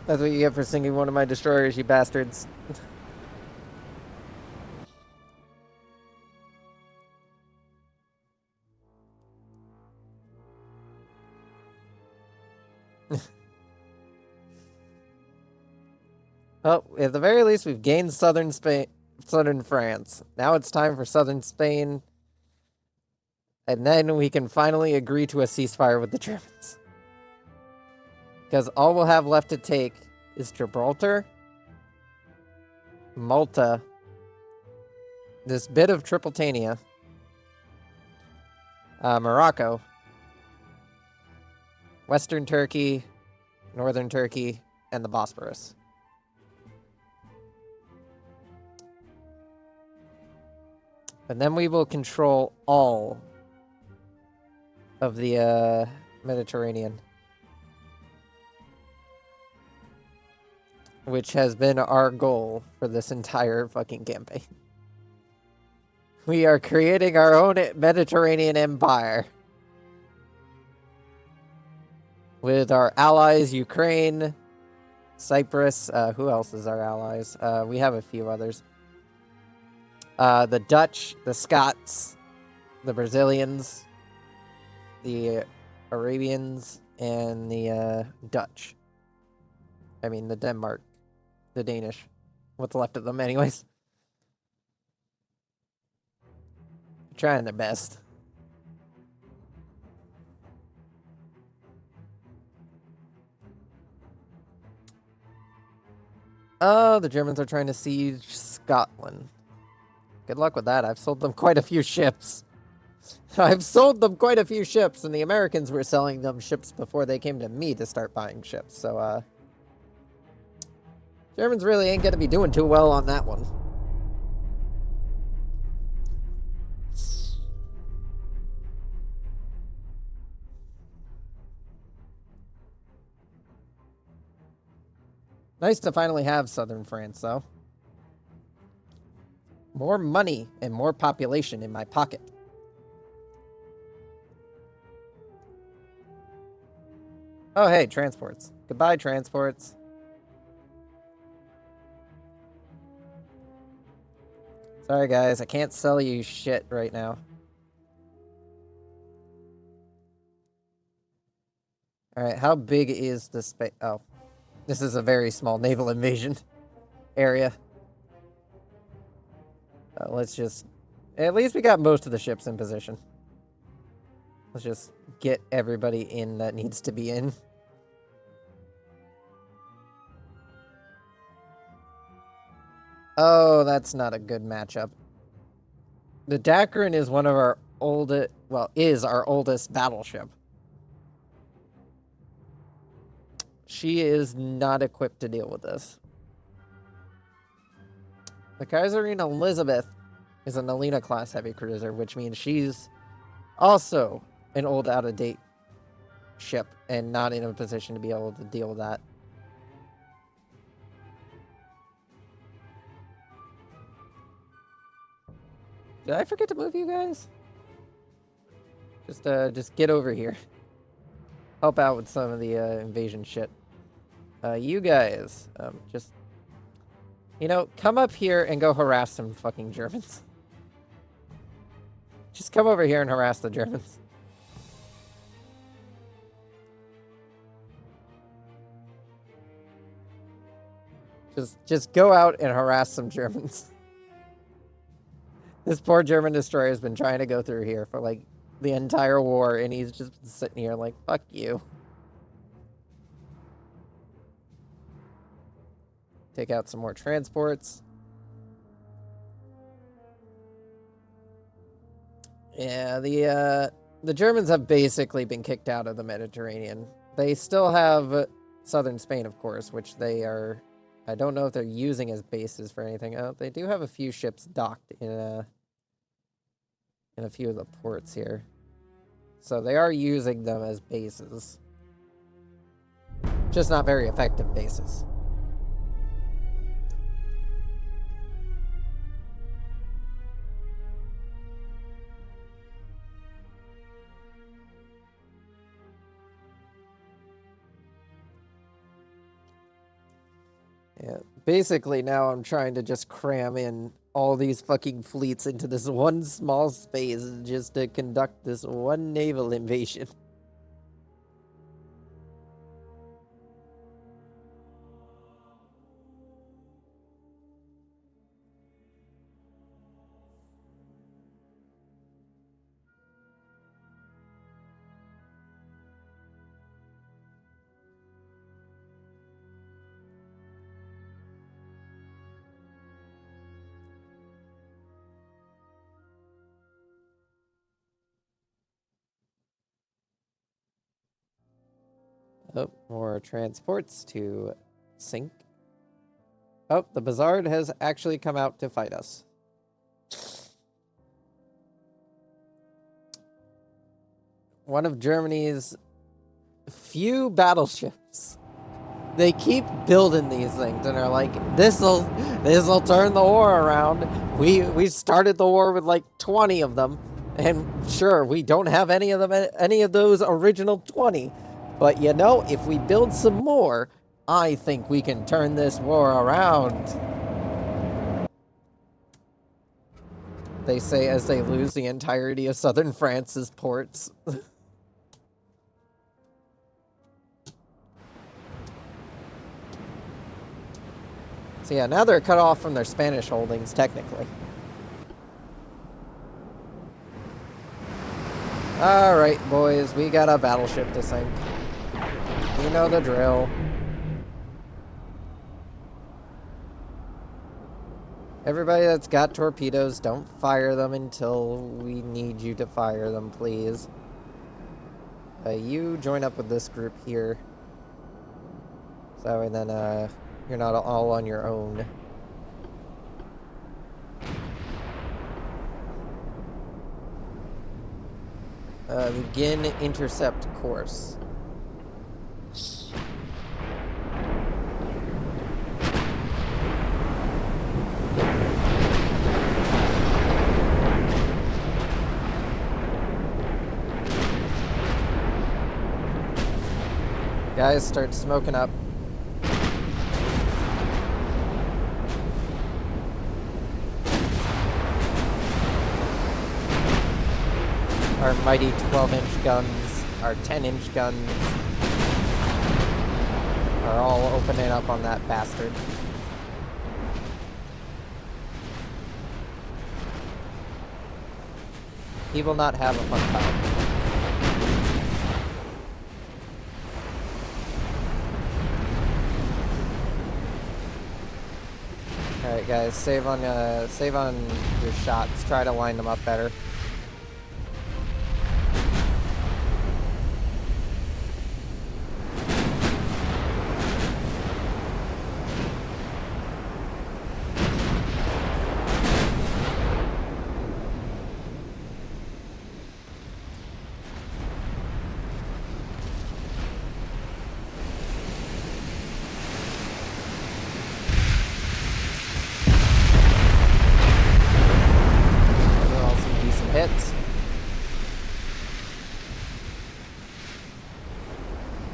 That's what you get for sinking one of my destroyers, you bastards. Well, at the very least, we've gained southern Spain, southern France. Now it's time for southern Spain, and then we can finally agree to a ceasefire with the Germans. Because all we'll have left to take is Gibraltar, Malta, this bit of Tripolitania, Morocco, Western Turkey, Northern Turkey, and the Bosporus. And then we will control all of the Mediterranean. Which has been our goal for this entire fucking campaign. We are creating our own Mediterranean empire. With our allies, Ukraine, Cyprus. Who else is our allies? We have a few others. The Dutch, the Scots, the Brazilians, the Arabians, and the Dutch. I mean, the Denmark. The Danish. What's left of them, anyways. Trying their best. Oh, the Germans are trying to siege Scotland. Good luck with that. I've sold them quite a few ships. I've sold them quite a few ships, and the Americans were selling them ships before they came to me to start buying ships, so, Germans really ain't gonna be doing too well on that one. Nice to finally have southern France, though. More money and more population in my pocket. Oh, hey, transports. Goodbye, transports. Sorry, guys. I can't sell you shit right now. Alright, how big is the space? Oh. This is a very small naval invasion area. Let's just... At least we got most of the ships in position. Let's just get everybody in that needs to be in. Oh, that's not a good matchup. The Dacron is one of our oldest... Well, is our oldest battleship. She is not equipped to deal with this. The Kaiserine Elizabeth is an Alina-class heavy cruiser, which means she's also an old, out-of-date ship and not in a position to be able to deal with that. Did I forget to move you guys? Just get over here. Help out with some of the invasion shit. You guys, just... You know, come up here and go harass some fucking Germans. Just come over here and harass the Germans. Just go out and harass some Germans. This poor German destroyer has been trying to go through here for, like, the entire war, and he's just sitting here like, fuck you. Take out some more transports. Yeah, the Germans have basically been kicked out of the Mediterranean. They still have southern Spain, of course, which they are... I don't know if they're using as bases for anything. They do have a few ships docked in a few of the ports here. So they are using them as bases. Just not very effective bases. Yeah. Basically, now I'm trying to just cram in all these fucking fleets into this one small space just to conduct this one naval invasion. Oh, more transports to sink. Oh, the Bazard has actually come out to fight us. One of Germany's few battleships. They keep building these things and are like, this'll turn the war around. We started the war with like 20 of them, and sure, we don't have any of those original 20. But you know, if we build some more, I think we can turn this war around. They say as they lose the entirety of southern France's ports. So yeah, now they're cut off from their Spanish holdings, technically. Alright, boys, we got a battleship to sink. You know the drill. Everybody that's got torpedoes, don't fire them until we need you to fire them, please. You join up with this group here. So, and then, you're not all on your own. Begin intercept course. Guys, start smoking up. Our mighty 12-inch guns, our 10-inch guns are all opening up on that bastard. He will not have a fun time. Alright guys, save on your shots. Try to line them up better.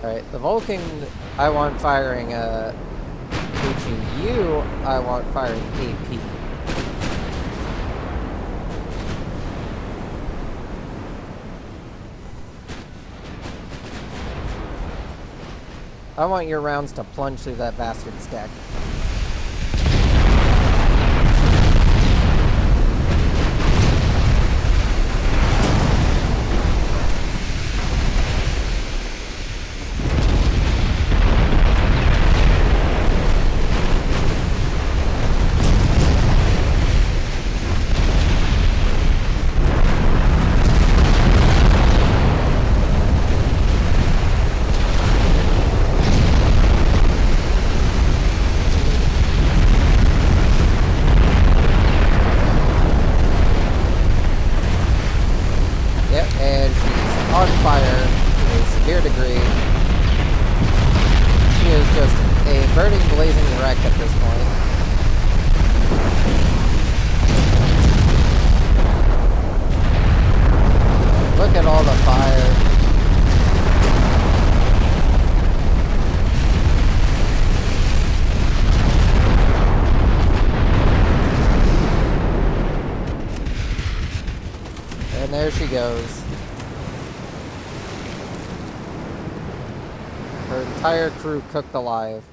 Alright, the Vulcan I want firing HEU, I want firing AP. I want your rounds to plunge through that bastard's deck. goes. Her entire crew cooked alive.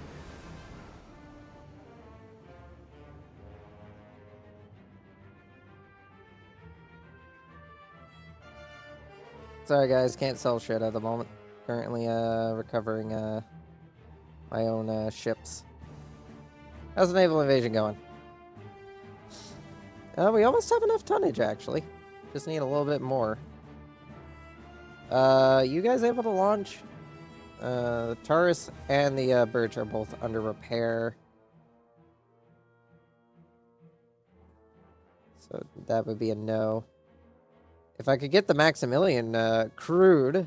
Sorry guys, can't sell shit at the moment. Currently recovering my own ships. How's the naval invasion going? We almost have enough tonnage actually. Just need a little bit more. You guys able to launch? The Taurus and the Birch are both under repair. So that would be a no. If I could get the Maximilian crewed,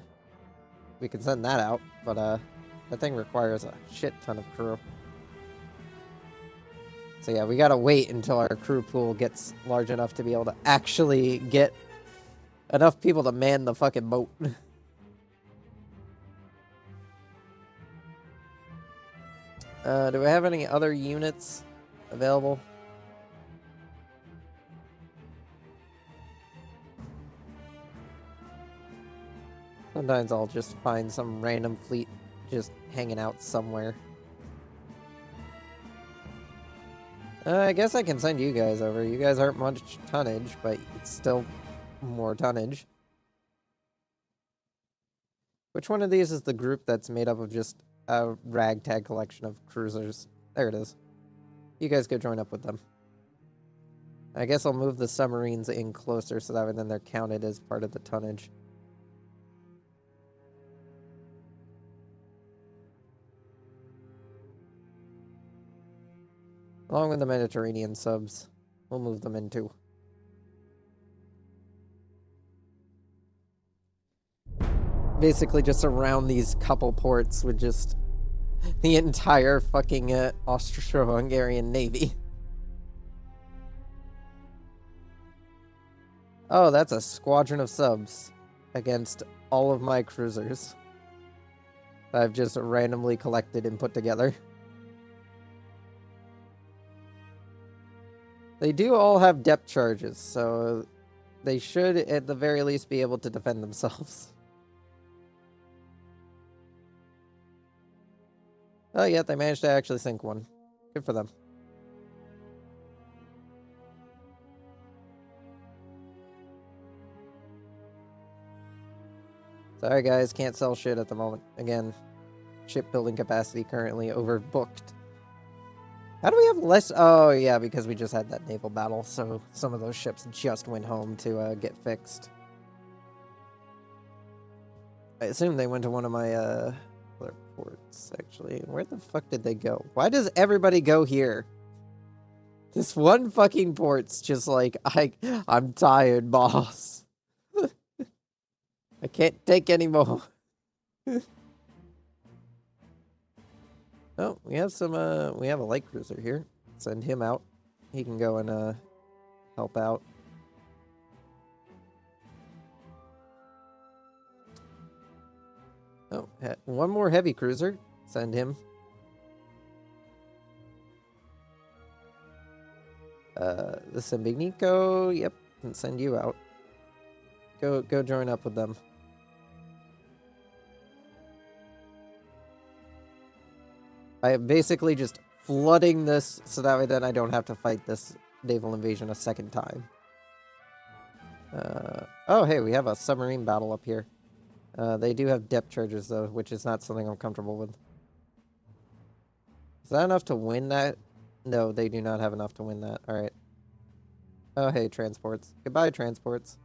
we could send that out. But that thing requires a shit ton of crew. So yeah, we gotta wait until our crew pool gets large enough to be able to actually get enough people to man the fucking boat. Do we have any other units available? Sometimes I'll just find some random fleet just hanging out somewhere. I guess I can send you guys over. You guys aren't much tonnage, but it's still more tonnage. Which one of these is the group that's made up of just a ragtag collection of cruisers? There it is. You guys go join up with them. I guess I'll move the submarines in closer so that way then they're counted as part of the tonnage. Along with the Mediterranean subs. We'll move them in too. Basically just around these couple ports with just the entire fucking Austro-Hungarian Navy. Oh, that's a squadron of subs against all of my cruisers that I've just randomly collected and put together. They do all have depth charges, so they should at the very least be able to defend themselves. Oh yeah, they managed to actually sink one. Good for them. Sorry guys, can't sell shit at the moment. Again, shipbuilding capacity currently overbooked. How do we have less? Oh yeah, because we just had that naval battle, so some of those ships just went home to get fixed. I assume they went to one of my other ports, actually. Where the fuck did they go? Why does everybody go here? This one fucking port's just like, I'm tired, boss. I can't take any more. Oh, we have some, we have a light cruiser here. Send him out. He can go and, help out. Oh, one more heavy cruiser. Send him. The Sembignico, yep, can send you out. Go join up with them. I am basically just flooding this so that way then I don't have to fight this naval invasion a second time. Oh, hey, we have a submarine battle up here. They do have depth charges, though, which is not something I'm comfortable with. Is that enough to win that? No, they do not have enough to win that. Alright. Oh, hey, transports. Goodbye, transports.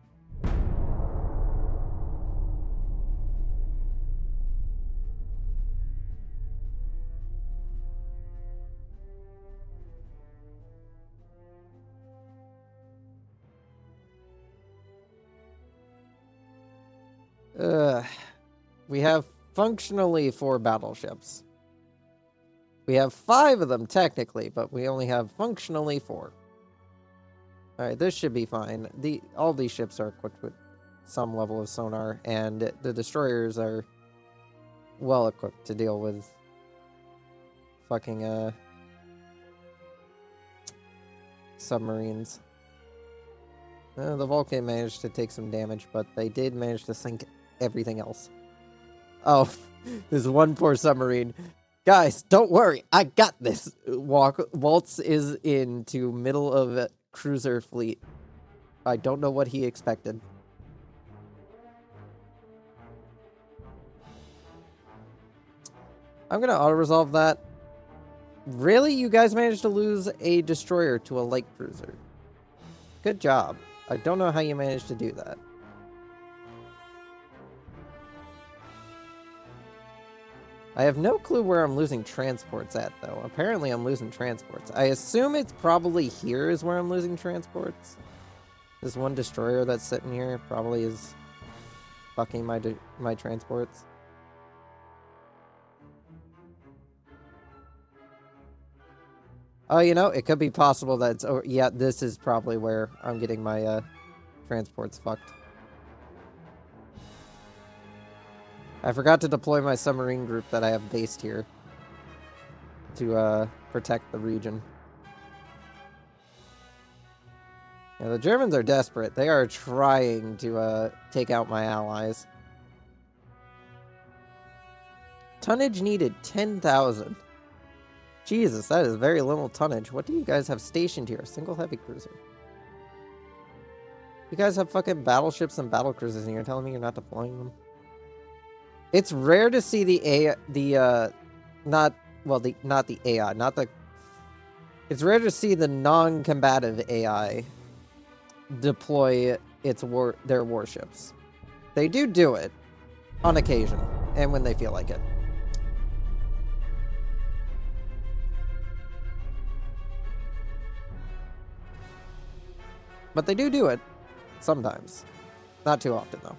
We have functionally 4 battleships. We have 5 of them technically, but we only have functionally 4. Alright, this should be fine. All these ships are equipped with some level of sonar, and the destroyers are well equipped to deal with fucking submarines. The Vulcan managed to take some damage, but they did manage to sink everything else. Oh, this one poor submarine. Guys, don't worry. I got this. Waltz is into middle of cruiser fleet. I don't know what he expected. I'm going to auto-resolve that. Really? You guys managed to lose a destroyer to a light cruiser. Good job. I don't know how you managed to do that. I have no clue where I'm losing transports at, though. Apparently I'm losing transports. I assume it's probably here is where I'm losing transports. This one destroyer that's sitting here probably is fucking my transports. Oh, you know, it could be possible that it's... Oh, yeah, this is probably where I'm getting my transports fucked. I forgot to deploy my submarine group that I have based here to protect the region. Yeah, the Germans are desperate. They are trying to take out my allies. Tonnage needed 10,000. Jesus, that is very little tonnage. What do you guys have stationed here? Single heavy cruiser. You guys have fucking battleships and battle cruisers, and you're telling me you're not deploying them? It's rare to see it's rare to see the non-combative AI deploy their warships. They do it on occasion and when they feel like it. But they do it sometimes. Not too often, though.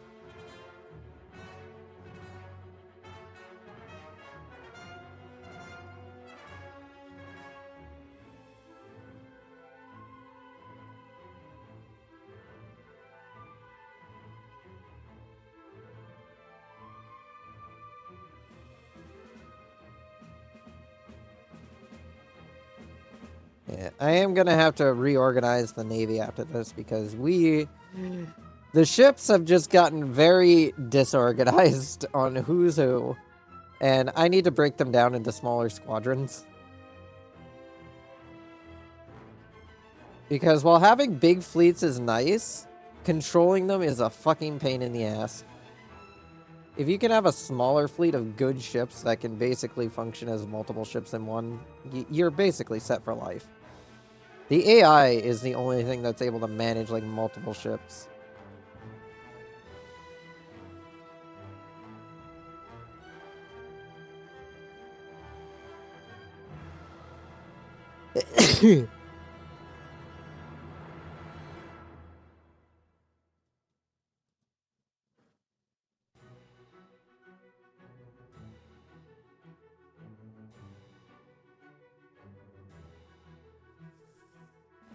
Yeah, I am going to have to reorganize the Navy after this because the ships have just gotten very disorganized on who's who. And I need to break them down into smaller squadrons. Because while having big fleets is nice, controlling them is a fucking pain in the ass. If you can have a smaller fleet of good ships that can basically function as multiple ships in one, you're basically set for life. The AI is the only thing that's able to manage, like, multiple ships.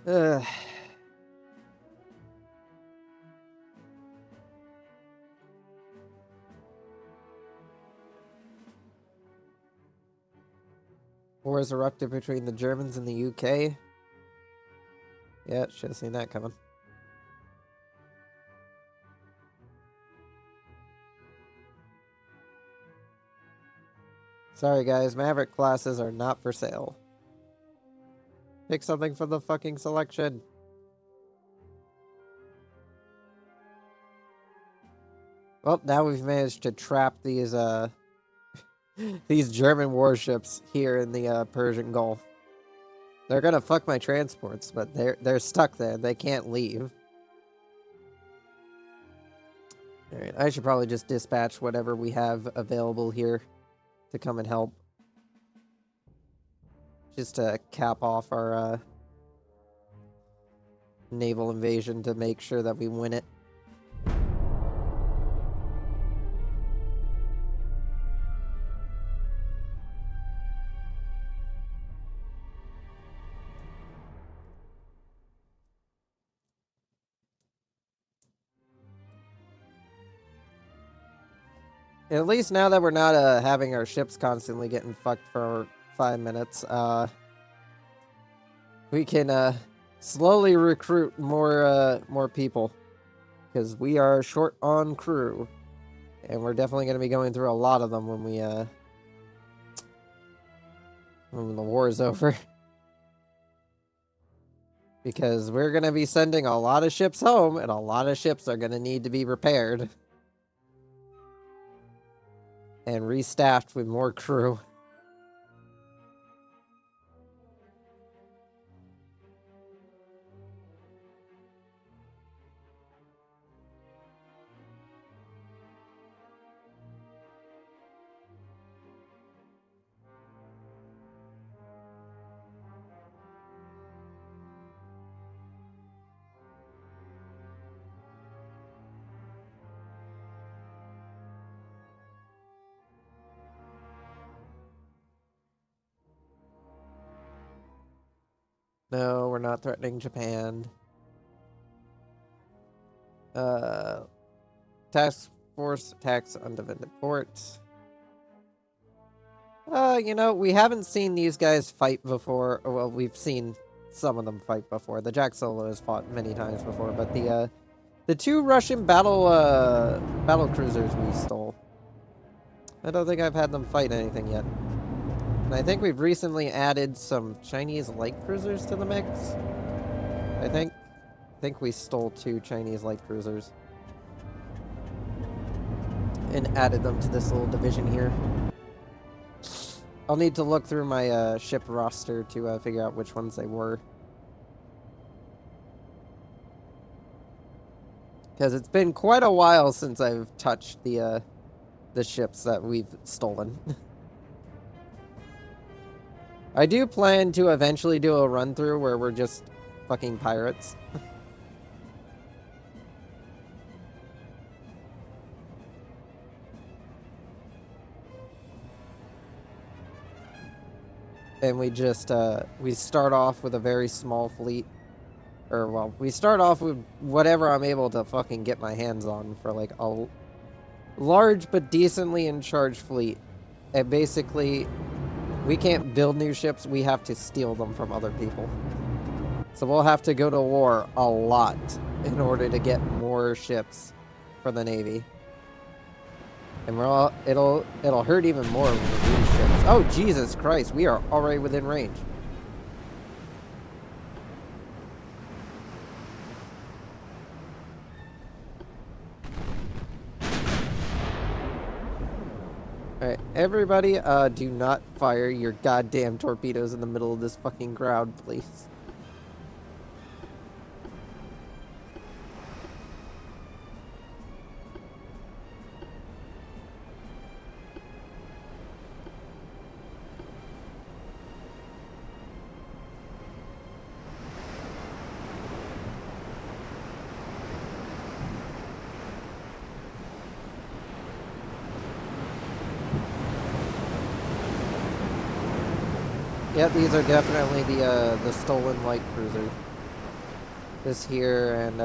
Ugh. War has erupted between the Germans and the UK. Yeah, should have seen that coming. Sorry guys, Maverick classes are not for sale. Pick something from the fucking selection. Well, now we've managed to trap these these German warships here in the Persian Gulf. They're gonna fuck my transports, but they're stuck there. They can't leave. Alright, I should probably just dispatch whatever we have available here to come and help. Just to cap off our naval invasion to make sure that we win it. At least now that we're not having our ships constantly getting fucked for 5 minutes, we can slowly recruit more people, because we are short on crew, and we're definitely going to be going through a lot of them when the war is over. Because we're going to be sending a lot of ships home, and a lot of ships are going to need to be repaired and restaffed with more crew. No, we're not threatening Japan. Task force attacks undefended ports. You know, we haven't seen these guys fight before. Well, we've seen some of them fight before. The Jack Solo has fought many times before, but the two Russian battle cruisers we stole, I don't think I've had them fight anything yet. And I think we've recently added some Chinese light cruisers to the mix. I think we stole 2 Chinese light cruisers and added them to this little division here. I'll need to look through my ship roster to figure out which ones they were. Because it's been quite a while since I've touched the ships that we've stolen. I do plan to eventually do a run-through where we're just fucking pirates. And we just, we start off with a very small fleet. Or, well, we start off with whatever I'm able to fucking get my hands on for, like, a large but decently in charge fleet. And basically, we can't build new ships, we have to steal them from other people. So we'll have to go to war a lot in order to get more ships for the Navy. And it'll hurt even more when we lose ships. Oh, Jesus Christ, we are already within range. Alright, everybody, do not fire your goddamn torpedoes in the middle of this fucking crowd, please. Yeah, these are definitely the stolen light cruiser. This here, and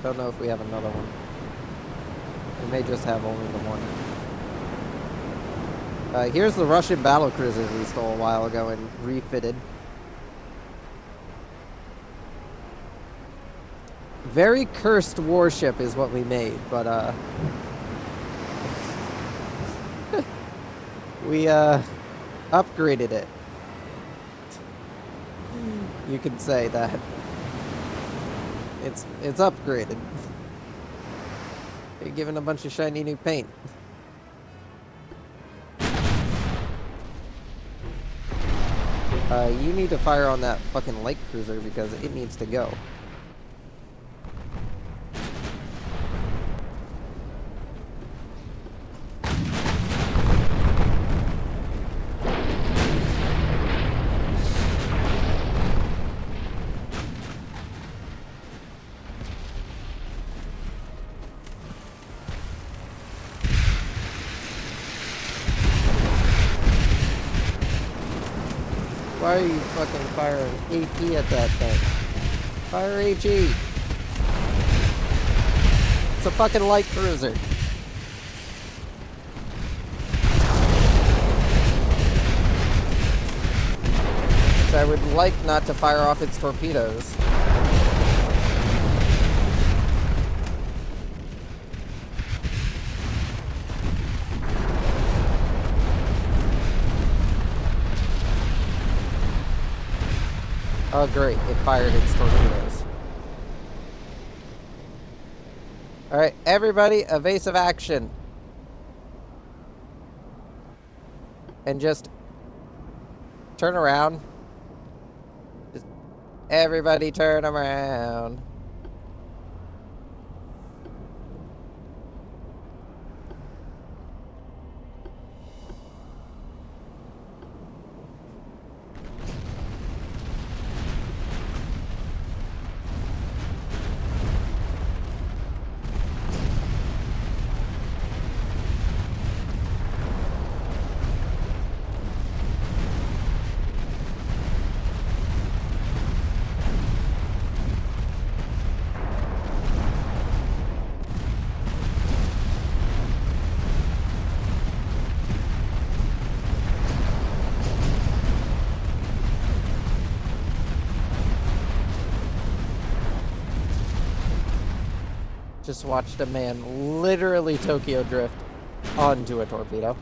don't know if we have another one. We may just have only the one. Here's the Russian battle cruisers we stole a while ago and refitted. Very cursed warship is what we made, but we upgraded it. You could say that. It's upgraded. You're given a bunch of shiny new paint. You need to fire on that fucking light cruiser because it needs to go. Why are you fucking firing AP at that thing? Fire AG! It's a fucking light cruiser. Which I would like not to fire off its torpedoes. Oh great, it fired its torpedoes. Alright, everybody, evasive action. And just turn around. Just everybody turn around. Just watched a man literally Tokyo drift onto a torpedo.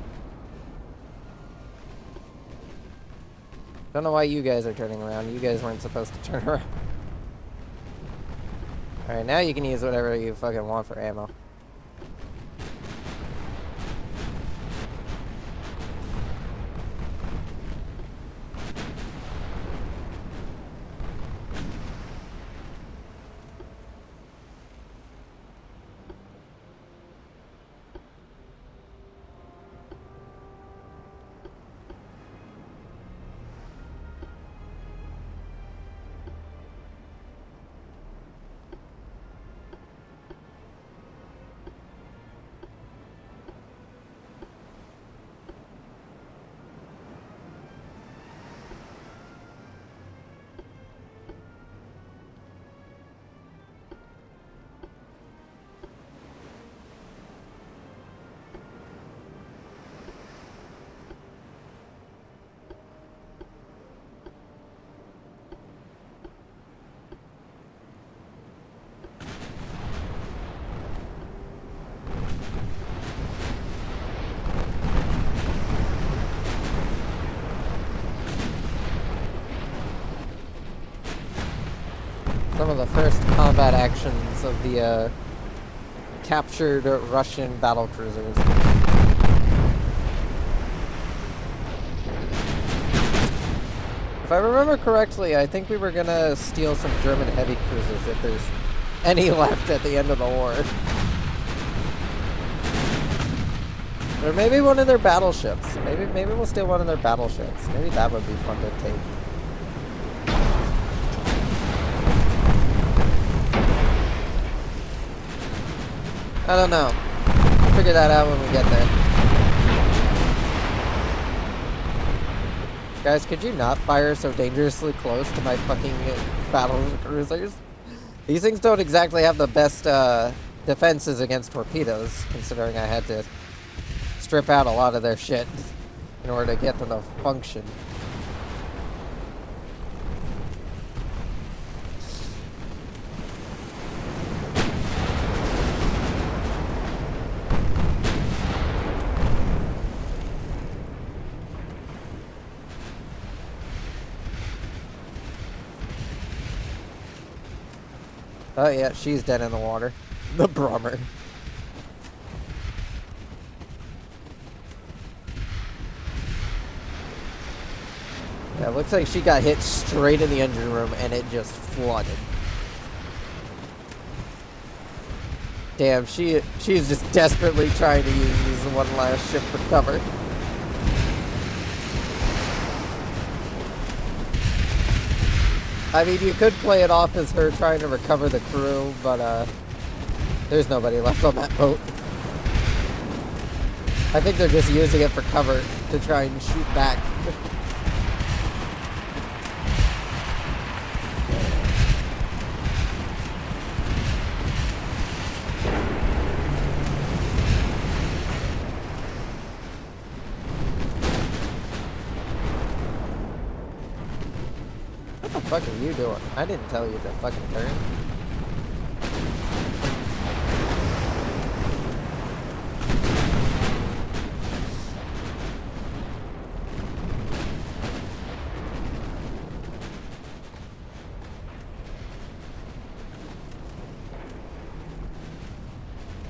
Don't know why you guys are turning around. You guys weren't supposed to turn around. Alright, now you can use whatever you fucking want for ammo. Some of the first combat actions of the captured Russian battle cruisers. If I remember correctly, I think we were gonna steal some German heavy cruisers if there's any left at the end of the war. Or maybe one of their battleships. Maybe we'll steal one of their battleships. Maybe that would be fun to take. I don't know. We'll figure that out when we get there. Guys, could you not fire so dangerously close to my fucking battle cruisers? These things don't exactly have the best defenses against torpedoes, considering I had to strip out a lot of their shit in order to get them to function. Oh yeah, she's dead in the water. The Brummer. Yeah, it looks like she got hit straight in the engine room and it just flooded. Damn, she's just desperately trying to use the one last ship for cover. I mean, you could play it off as her trying to recover the crew, but there's nobody left on that boat. I think they're just using it for cover to try and shoot back. fuck are you doing? I didn't tell you to fucking turn.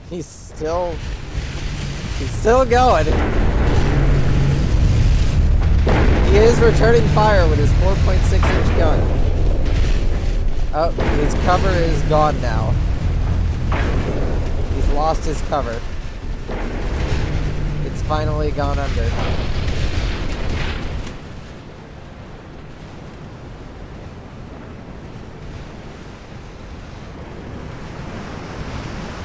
He's still going. He is returning fire with his 4.6-inch gun. Oh, his cover is gone now. He's lost his cover. It's finally gone under.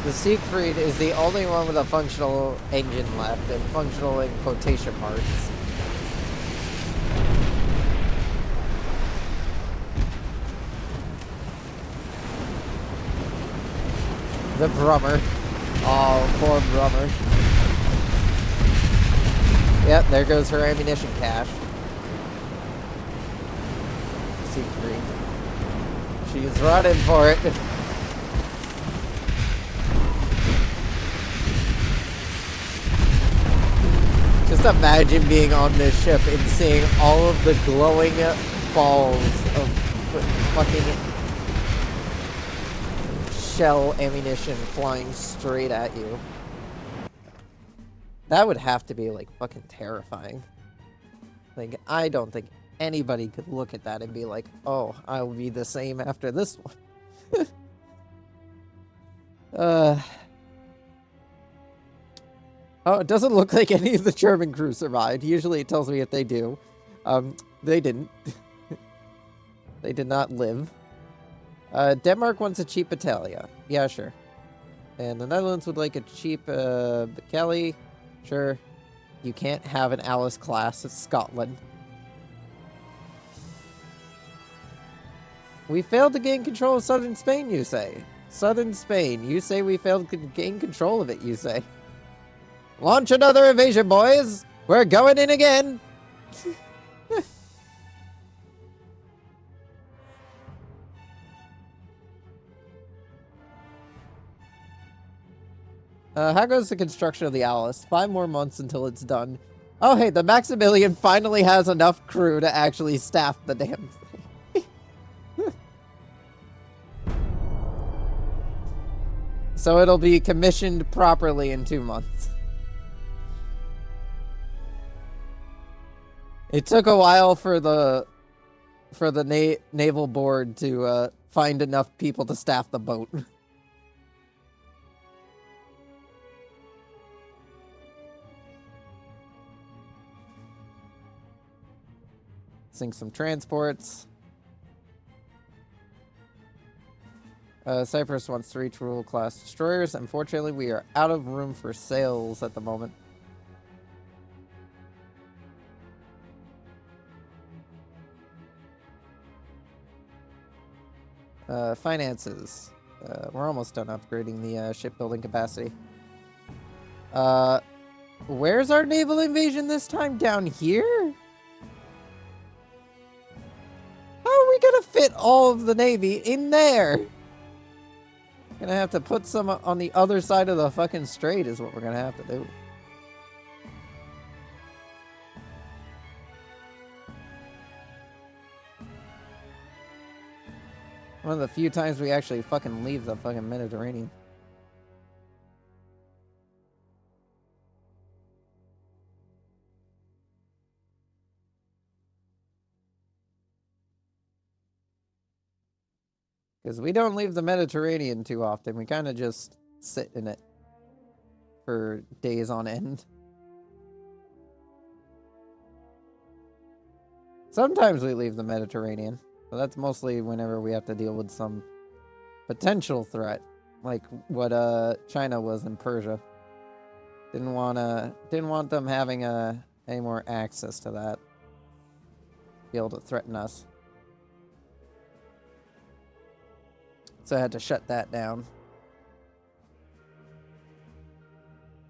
The Siegfried is the only one with a functional engine left, and functional in quotation marks. The Brummer. Oh, poor Brummer. Yep, there goes her ammunition cache. Siegfried. She's running for it. Just imagine being on this ship and seeing all of the glowing balls of fucking shell ammunition flying straight at you. That would have to be, like, fucking terrifying. Like, I don't think anybody could look at that and be like, oh, I'll be the same after this one. Oh, it doesn't look like any of the German crew survived. Usually it tells me if they do. They didn't. They did not live. Denmark wants a cheap Italia. Yeah, sure. And the Netherlands would like a cheap Kelly. Sure. You can't have an Alice class. It's Scotland. We failed to gain control of southern Spain, you say. Southern Spain. You say we failed to gain control of it, you say. Launch another invasion, boys! We're going in again! How goes the construction of the Alice? 5 more months until it's done. Oh, hey, the Maximilian finally has enough crew to actually staff the damn thing. So it'll be commissioned properly in 2 months. It took a while for the naval board to find enough people to staff the boat. Sink some transports. Cyprus wants 3 Tool-class destroyers. Unfortunately, we are out of room for sales at the moment. Finances. We're almost done upgrading the shipbuilding capacity. Where's our naval invasion this time? Down here? How are we gonna fit all of the Navy in there? Gonna have to put some on the other side of the fucking strait is what we're gonna have to do. One of the few times we actually fucking leave the fucking Mediterranean. Because we don't leave the Mediterranean too often. We kind of just sit in it for days on end. Sometimes we leave the Mediterranean. But that's mostly whenever we have to deal with some potential threat. Like what China was in Persia. Didn't want them having any more access to that. Be able to threaten us. So I had to shut that down.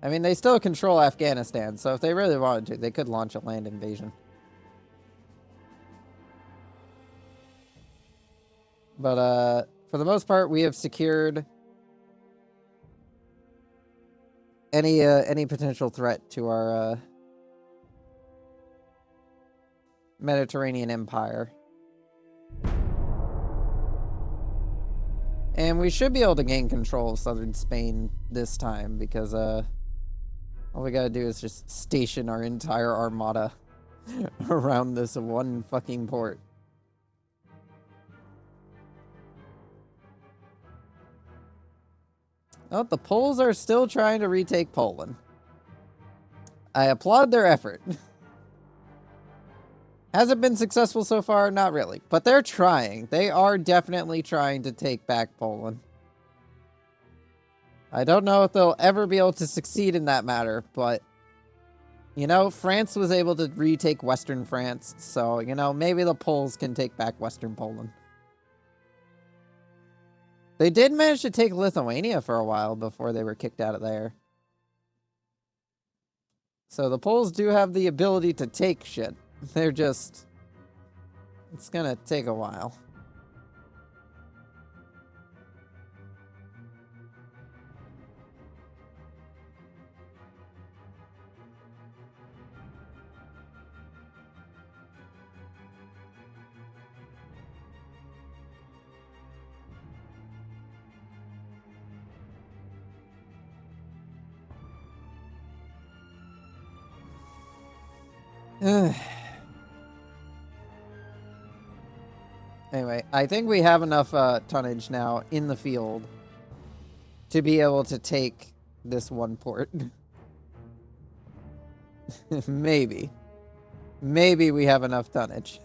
I mean, they still control Afghanistan, so if they really wanted to, they could launch a land invasion. But for the most part, we have secured any potential threat to our Mediterranean empire. And we should be able to gain control of southern Spain this time, because all we gotta do is just station our entire armada around this one fucking port. Oh, the Poles are still trying to retake Poland. I applaud their effort. Has it been successful so far? Not really. But they're trying. They are definitely trying to take back Poland. I don't know if they'll ever be able to succeed in that matter, but... You know, France was able to retake Western France, so, you know, maybe the Poles can take back Western Poland. They did manage to take Lithuania for a while before they were kicked out of there. So the Poles do have the ability to take shit. They're just... It's gonna take a while. Anyway, I think we have enough tonnage now in the field to be able to take this one port. Maybe. Maybe we have enough tonnage.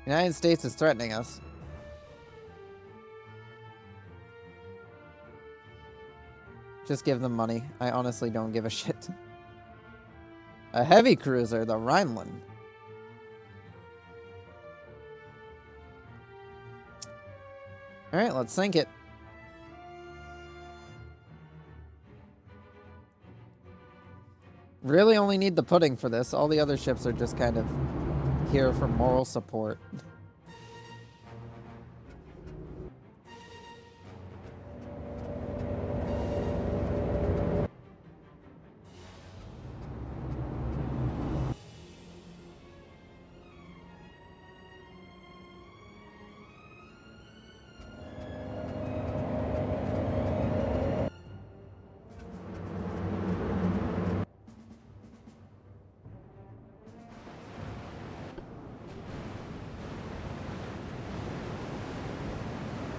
The United States is threatening us. Just give them money. I honestly don't give a shit. A heavy cruiser, the Rhineland. Alright, let's sink it. Really only need the pudding for this. All the other ships are just kind of here for moral support.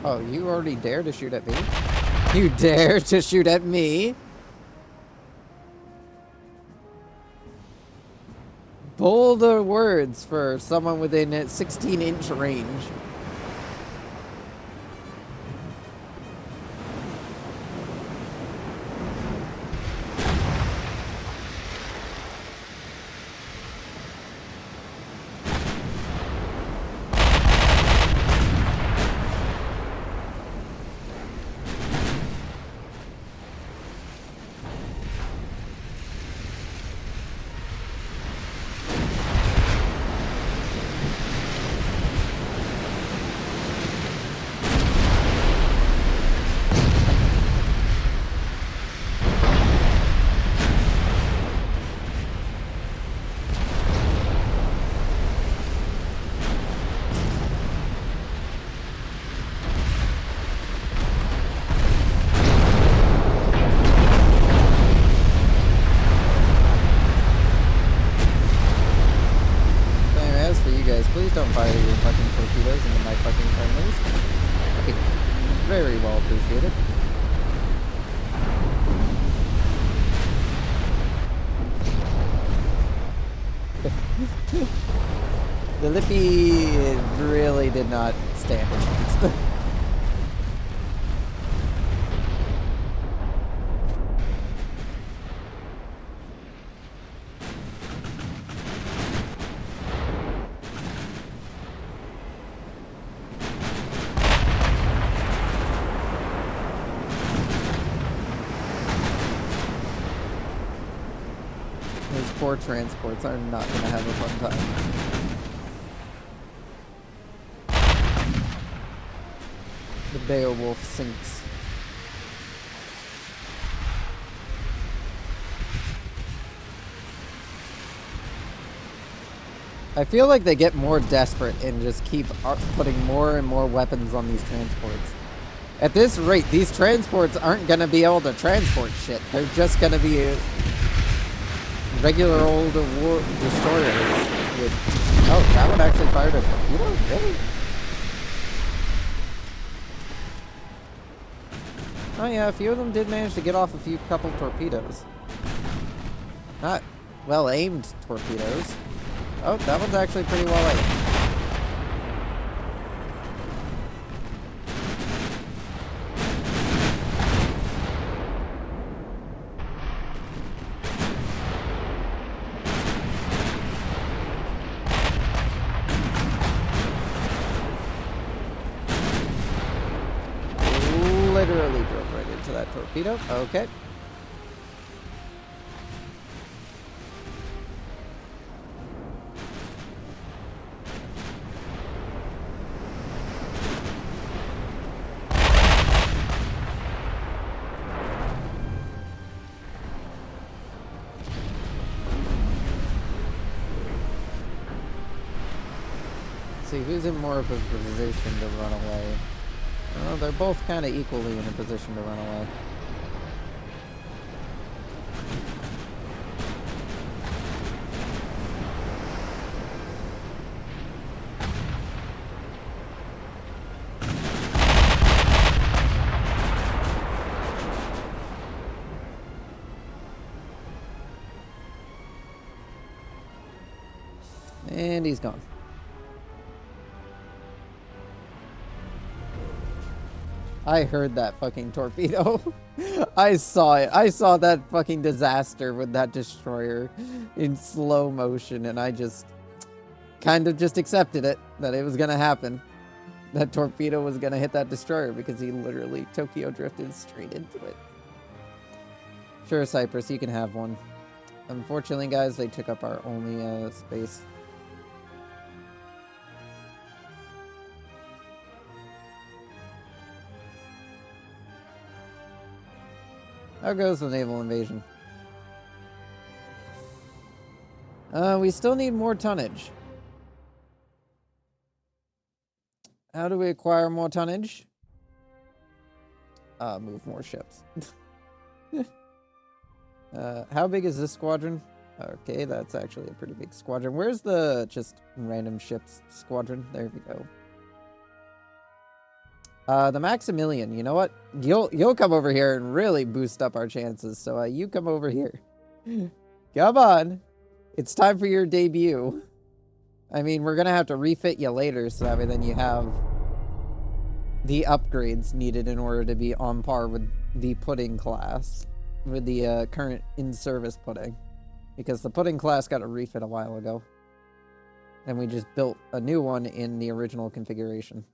Oh, you already dare to shoot at me? You dare to shoot at me? Bolder words for someone within a 16-inch range. Please don't fire your fucking torpedoes into my fucking friendlies. Okay, very well appreciated. The Lippy really did not stand a chance. 4 transports are not going to have a fun time. The Beowulf sinks. I feel like they get more desperate and just keep putting more and more weapons on these transports. At this rate, these transports aren't going to be able to transport shit. They're just going to be regular old war destroyers. With... Oh, that one actually fired a torpedo? Really? Oh yeah, a few of them did manage to get off a couple torpedoes. Not well-aimed torpedoes. Oh, that one's actually pretty well-aimed. Literally drove right into that torpedo. Okay. See who's in more of a position to run away. Well, they're both kind of equally in a position to run away. And he's gone. I heard that fucking torpedo. I saw it. I saw that fucking disaster with that destroyer in slow motion, and I just kind of just accepted it, that it was gonna happen. That torpedo was gonna hit that destroyer because he literally Tokyo drifted straight into it. Sure, Cyprus, you can have one. Unfortunately, guys, they took up our only space. How goes the naval invasion? We still need more tonnage. How do we acquire more tonnage? Move more ships. How big is this squadron? Okay, that's actually a pretty big squadron. Where's the just random ships squadron? There we go. The Maximilian, you know what? You'll come over here and really boost up our chances. So you come over here. Come on. It's time for your debut. I mean, we're gonna have to refit you later, so that way then you have the upgrades needed in order to be on par with the pudding class, with the current in-service pudding. Because the pudding class got a refit a while ago. And we just built a new one in the original configuration.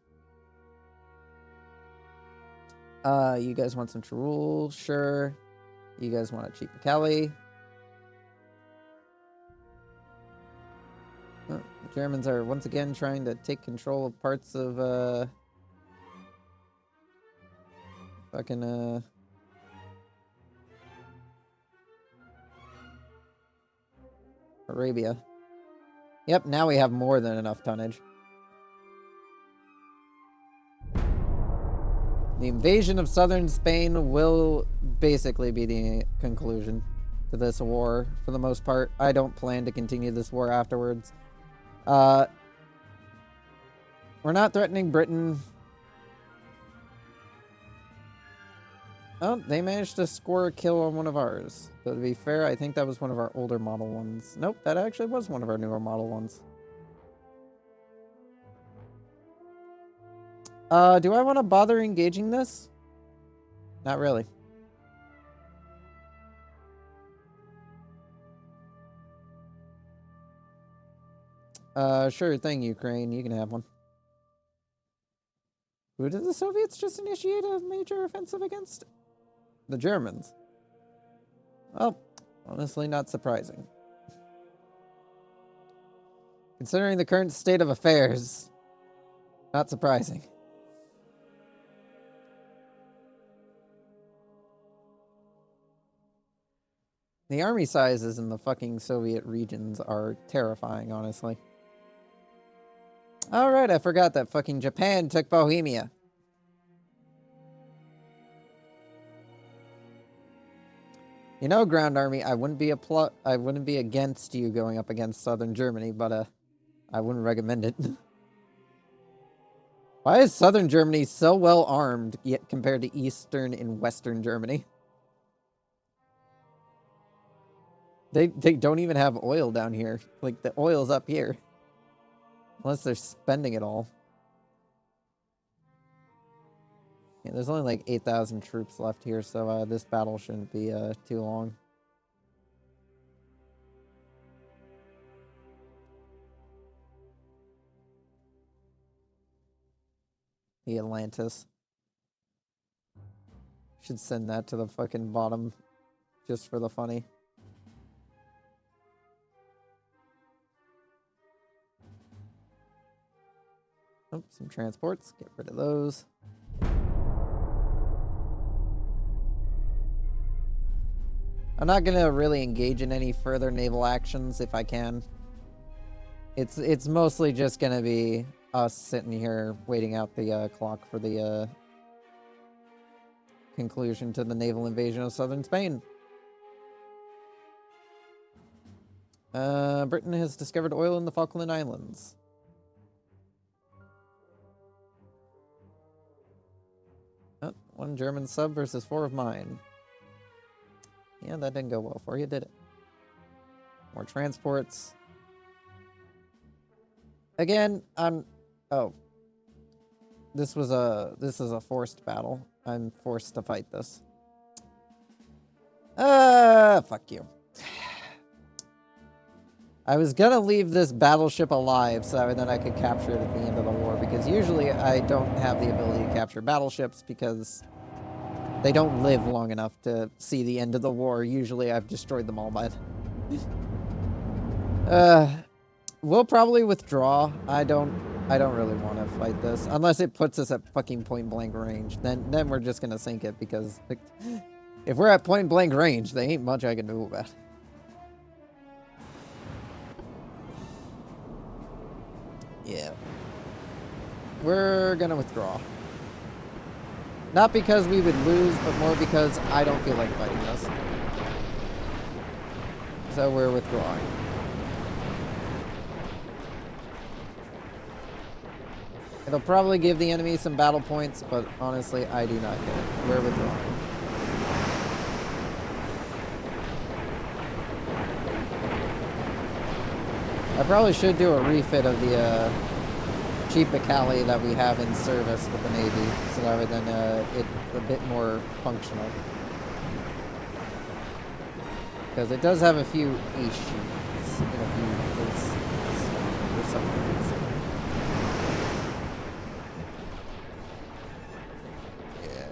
You guys want some Tirol? Sure. You guys want a cheaper Cali? Oh, the Germans are once again trying to take control of parts of, fucking, Arabia. Yep, now we have more than enough tonnage. The invasion of southern Spain will basically be the conclusion to this war, for the most part. I don't plan to continue this war afterwards. We're not threatening Britain. Oh, they managed to score a kill on one of ours. So to be fair, I think that was one of our older model ones. Nope, that actually was one of our newer model ones. Do I want to bother engaging this? Not really. Sure thing, Ukraine. You can have one. Who did the Soviets just initiate a major offensive against? The Germans. Well, honestly, not surprising. Considering the current state of affairs, not surprising. The army sizes in the fucking Soviet regions are terrifying, honestly. Alright, I forgot that fucking Japan took Bohemia. You know, Ground Army, I wouldn't be against you going up against Southern Germany, but I wouldn't recommend it. Why is Southern Germany so well armed yet compared to Eastern and Western Germany? They don't even have oil down here. Like, the oil's up here. Unless they're spending it all. Yeah, there's only like 8,000 troops left here, so this battle shouldn't be too long. The Atlantis. Should send that to the fucking bottom just for the funny. Oh, some transports. Get rid of those. I'm not gonna really engage in any further naval actions if I can. It's mostly just gonna be us sitting here waiting out the clock for the conclusion to the naval invasion of southern Spain. Britain has discovered oil in the Falkland Islands. Oh, 1 German sub versus 4 of mine. Yeah, that didn't go well for you, did it? More transports. Again, oh. This is a forced battle. I'm forced to fight this. Fuck you. I was gonna leave this battleship alive so that I could capture it at the end of the war, because usually I don't have the ability to capture battleships because they don't live long enough to see the end of the war. Usually I've destroyed them all by then. We'll probably withdraw. I don't really want to fight this unless it puts us at fucking point blank range. Then we're just gonna sink it, because if we're at point blank range, there ain't much I can do about it. Yeah. We're gonna withdraw. Not because we would lose, but more because I don't feel like fighting this. So we're withdrawing. It'll probably give the enemy some battle points, but honestly, I do not care. We're withdrawing. I probably should do a refit of the cheap Bacali that we have in service with the Navy, so that way then it's a bit more functional. Because it does have a few issues in a few places for some reason. Yeah.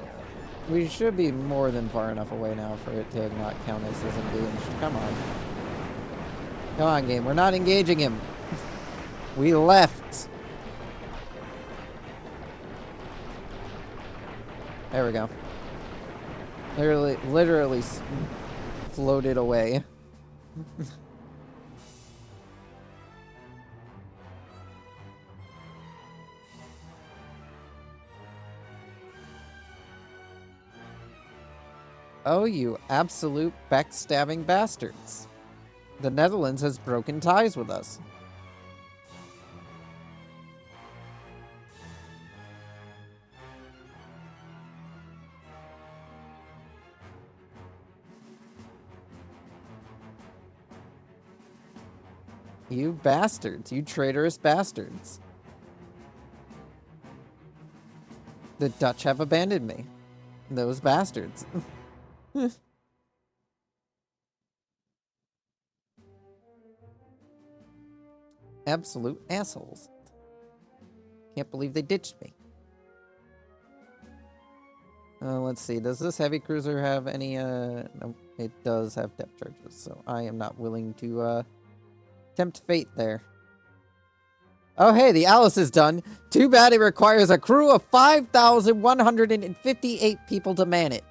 We should be more than far enough away now for it to not count as engaged. Come on. Come on, game. We're not engaging him. We left. There we go. Literally floated away. Oh, you absolute backstabbing bastards. The Netherlands has broken ties with us. You bastards. You traitorous bastards. The Dutch have abandoned me. Those bastards. Absolute assholes. Can't believe they ditched me. Let's see. Does this heavy cruiser have any, no, it does have depth charges, so I am not willing to, tempt fate there. Oh, hey, the Alice is done. Too bad it requires a crew of 5,158 people to man it.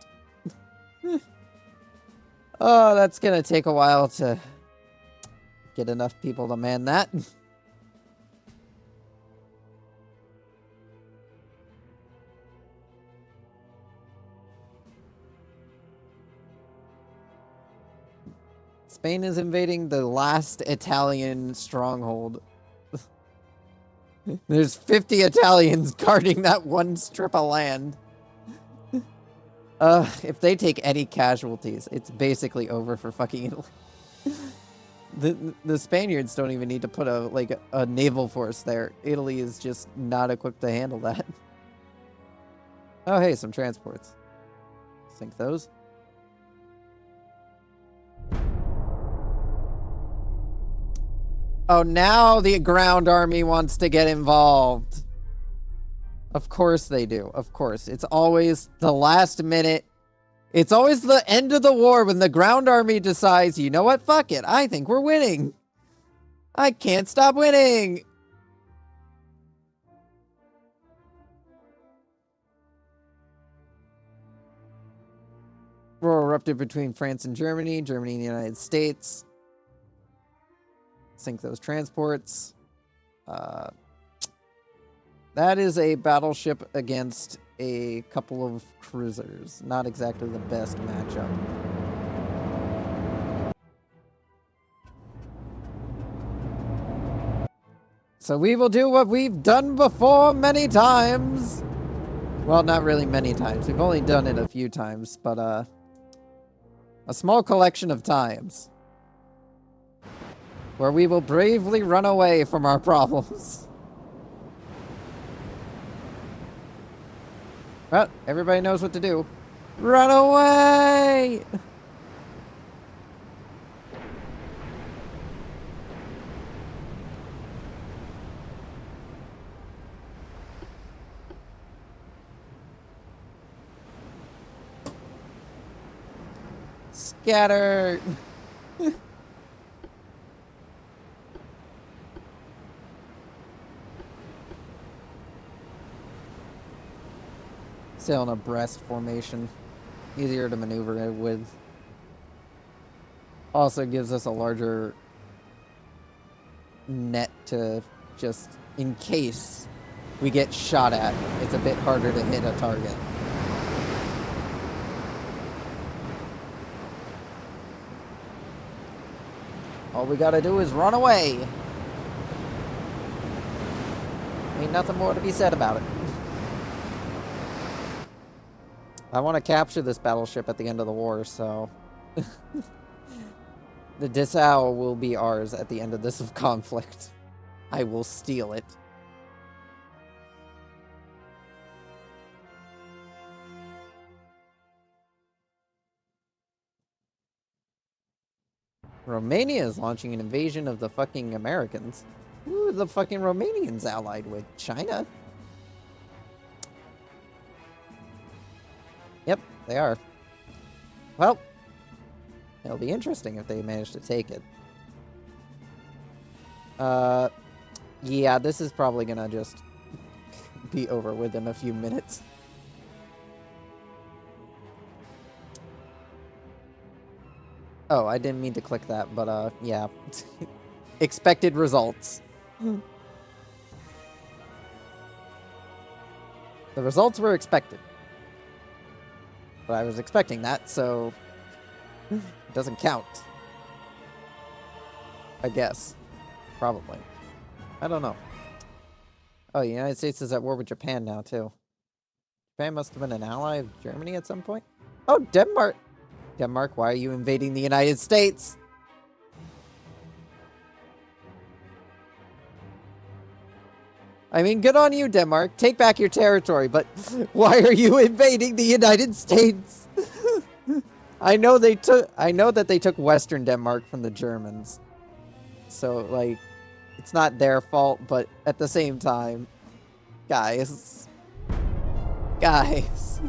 Oh, that's gonna take a while to get enough people to man that. Spain is invading the last Italian stronghold. There's 50 Italians guarding that one strip of land. If they take any casualties, it's basically over for fucking Italy. The Spaniards don't even need to put a naval force there. Italy is just not equipped to handle that. Oh, hey, some transports. Sink those. Oh, now the ground army wants to get involved. Of course they do. Of course. It's always the last minute. It's always the end of the war when the ground army decides, you know what? Fuck it. I think we're winning. I can't stop winning. War erupted between France and Germany, Germany and the United States. Sink those transports. That is a battleship against a couple of cruisers. Not exactly the best matchup. So we will do what we've done before many times. Well, not really many times. We've only done it a few times, but a small collection of times. Where we will bravely run away from our problems. Well, everybody knows what to do. Run away! Scatter! Sail in a breast formation. Easier to maneuver it with. Also gives us a larger net to just, in case we get shot at, it's a bit harder to hit a target. All we gotta do is run away. Ain't nothing more to be said about it. I want to capture this battleship at the end of the war, so... The Dessau will be ours at the end of this conflict. I will steal it. Romania is launching an invasion of the fucking Americans. Who are the fucking Romanians allied with? China? Yep, they are. Well, it'll be interesting if they manage to take it. Yeah, this is probably gonna just be over within a few minutes. Oh, I didn't mean to click that, but, yeah. Expected results. The results were expected. But I was expecting that, so... it doesn't count. I guess. Probably. I don't know. Oh, the United States is at war with Japan now, too. Japan must have been an ally of Germany at some point. Oh, Denmark! Denmark, why are you invading the United States? I mean, good on you, Denmark. Take back your territory, but why are you invading the United States? I know that they took Western Denmark from the Germans. So, like, it's not their fault, but at the same time, guys. Guys.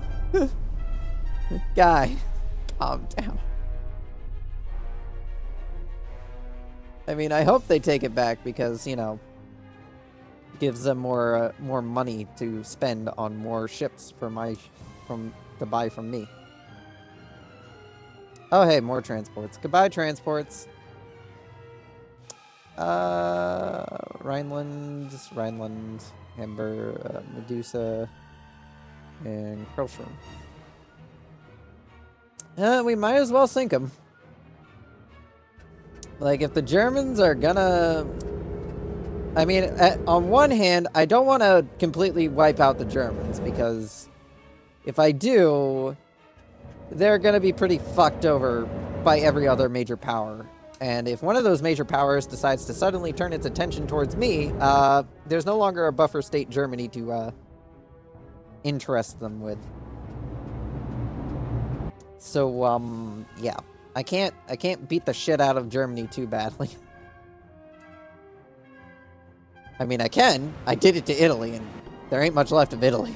Guys. Calm down. I mean, I hope they take it back because, you know, gives them more money to spend on more ships for to buy from me. Oh hey, more transports. Goodbye, transports. Rhineland, Amber, Medusa, and Krelshram. We might as well sink them. Like, if the Germans are gonna... I mean, on one hand, I don't want to completely wipe out the Germans, because if I do, they're gonna be pretty fucked over by every other major power. And if one of those major powers decides to suddenly turn its attention towards me, there's no longer a buffer state Germany to interest them with. So, yeah. I can't beat the shit out of Germany too badly. I mean, I can. I did it to Italy, and there ain't much left of Italy.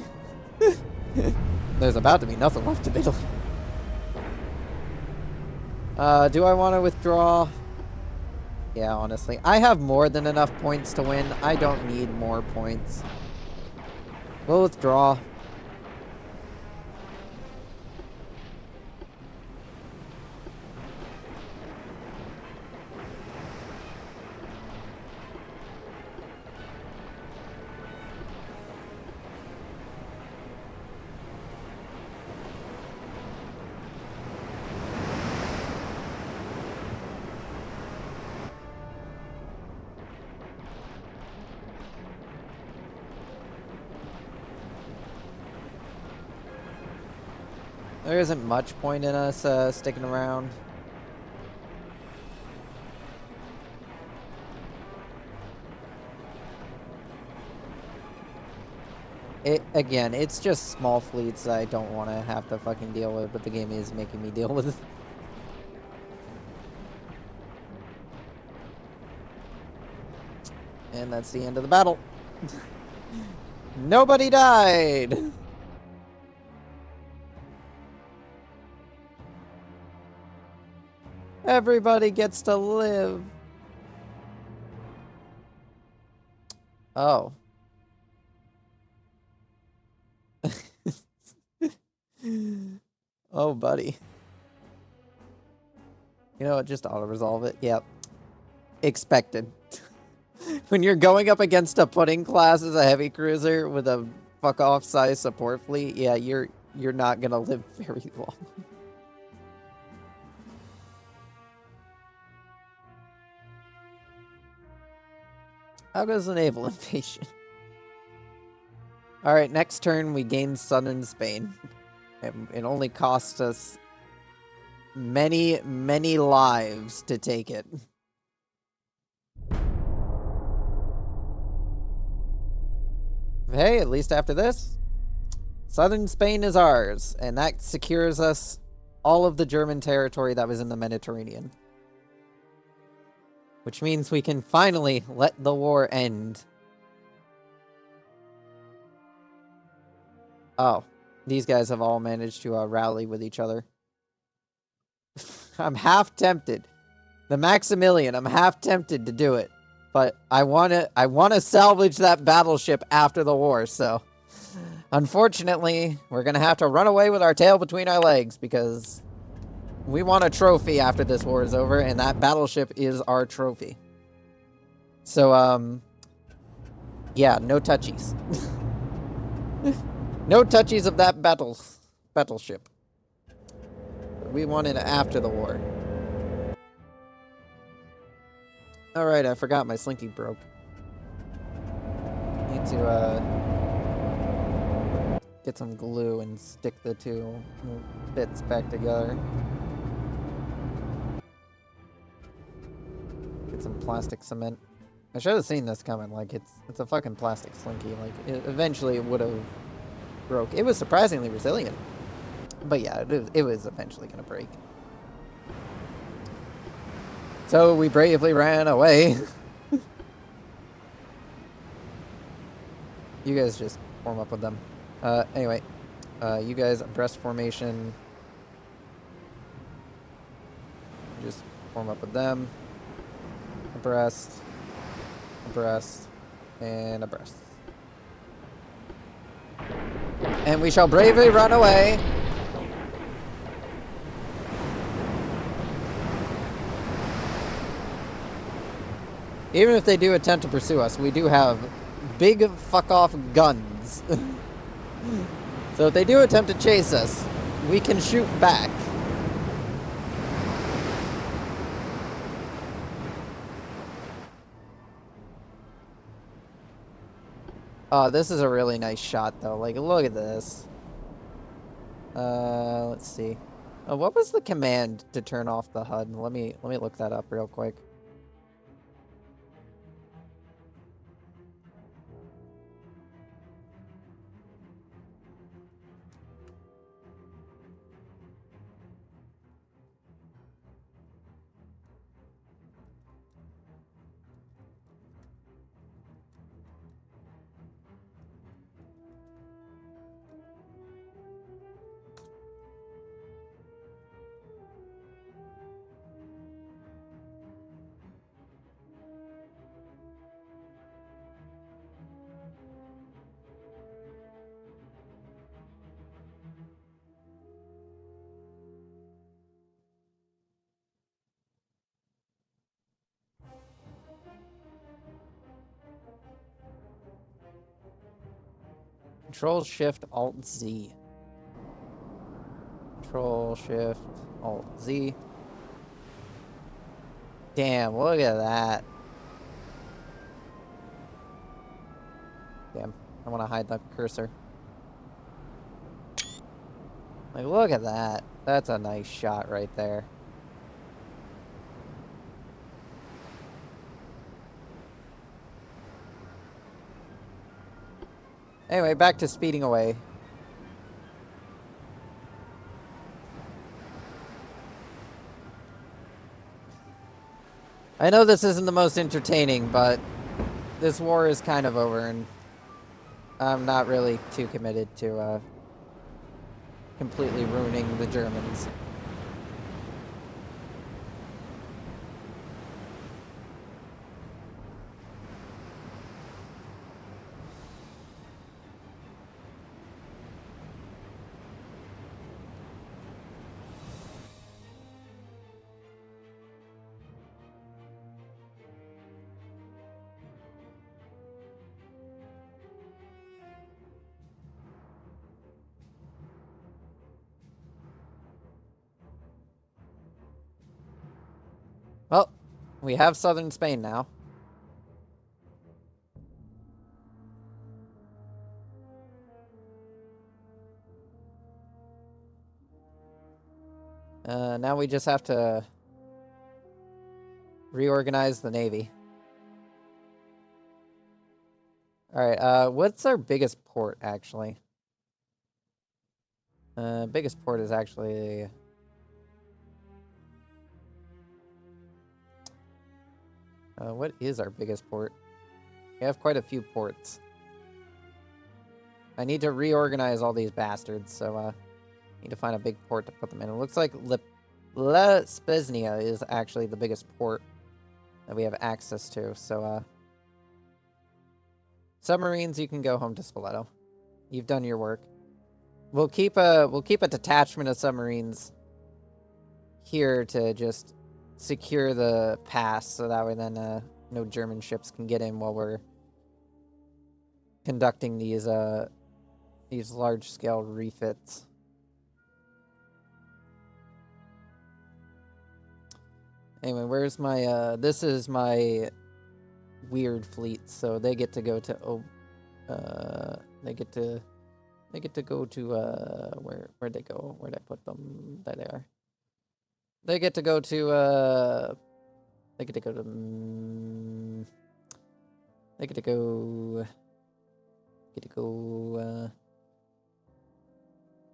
There's about to be nothing left of Italy. Do I want to withdraw? Yeah, honestly. I have more than enough points to win. I don't need more points. We'll withdraw. There isn't much point in us sticking around. Again, it's just small fleets I don't want to have to fucking deal with, but the game is making me deal with. And that's the end of the battle. Nobody died! Everybody gets to live. Oh. Oh, buddy. You know what? Just auto-resolve it. Yep. Expected. When you're going up against a pudding class as a heavy cruiser with a fuck-off size support fleet, yeah, you're not gonna live very long. How goes the naval invasion? Alright, next turn we gain southern Spain. It only cost us many, many lives to take it. Hey, at least after this, southern Spain is ours, and that secures us all of the German territory that was in the Mediterranean. Which means we can finally let the war end. Oh, these guys have all managed to rally with each other. I'm half tempted. The Maximilian, I'm half tempted to do it. But I wanna salvage that battleship after the war, so unfortunately, we're gonna have to run away with our tail between our legs because we want a trophy after this war is over, and that battleship is our trophy. So, yeah, no touchies. No touchies of that battleship. We want it after the war. Alright, I forgot my slinky broke. Need to, get some glue and stick the two bits back together. Get some plastic cement. I should have seen this coming. Like, it's a fucking plastic slinky. Like, eventually it would have broke. It was surprisingly resilient. But yeah, it was eventually gonna break. So we bravely ran away. You guys just form up with them. Anyway, you guys abreast formation. Just form up with them. Abreast. Abreast. And abreast. And we shall bravely run away. Even if they do attempt to pursue us, we do have big fuck-off guns. So if they do attempt to chase us, we can shoot back. Oh, this is a really nice shot, though. Like, look at this. Let's see. What was the command to turn off the HUD? Let me look that up real quick. Control Shift Alt Z. Control Shift Alt Z. Damn, look at that. Damn, I want to hide the cursor. Like, look at that. That's a nice shot right there. Anyway, back to speeding away. I know this isn't the most entertaining, but this war is kind of over, and I'm not really too committed to completely ruining the Germans. Well, we have southern Spain now. Now we just have to reorganize the Navy. Alright, what's our biggest port, actually? Biggest port is actually... what is our biggest port? We have quite a few ports. I need to reorganize all these bastards, so, need to find a big port to put them in. It looks like La Spezia is actually the biggest port that we have access to, so, submarines, you can go home to Spoleto. You've done your work. We'll keep a detachment of submarines here to just secure the pass, so that way then no German ships can get in while we're conducting these large-scale refits. Anyway, where's my this is my weird fleet, so they get to go to they get to go to where'd they go? Where'd I put them? There they are. They get to go to they get to go to they get to go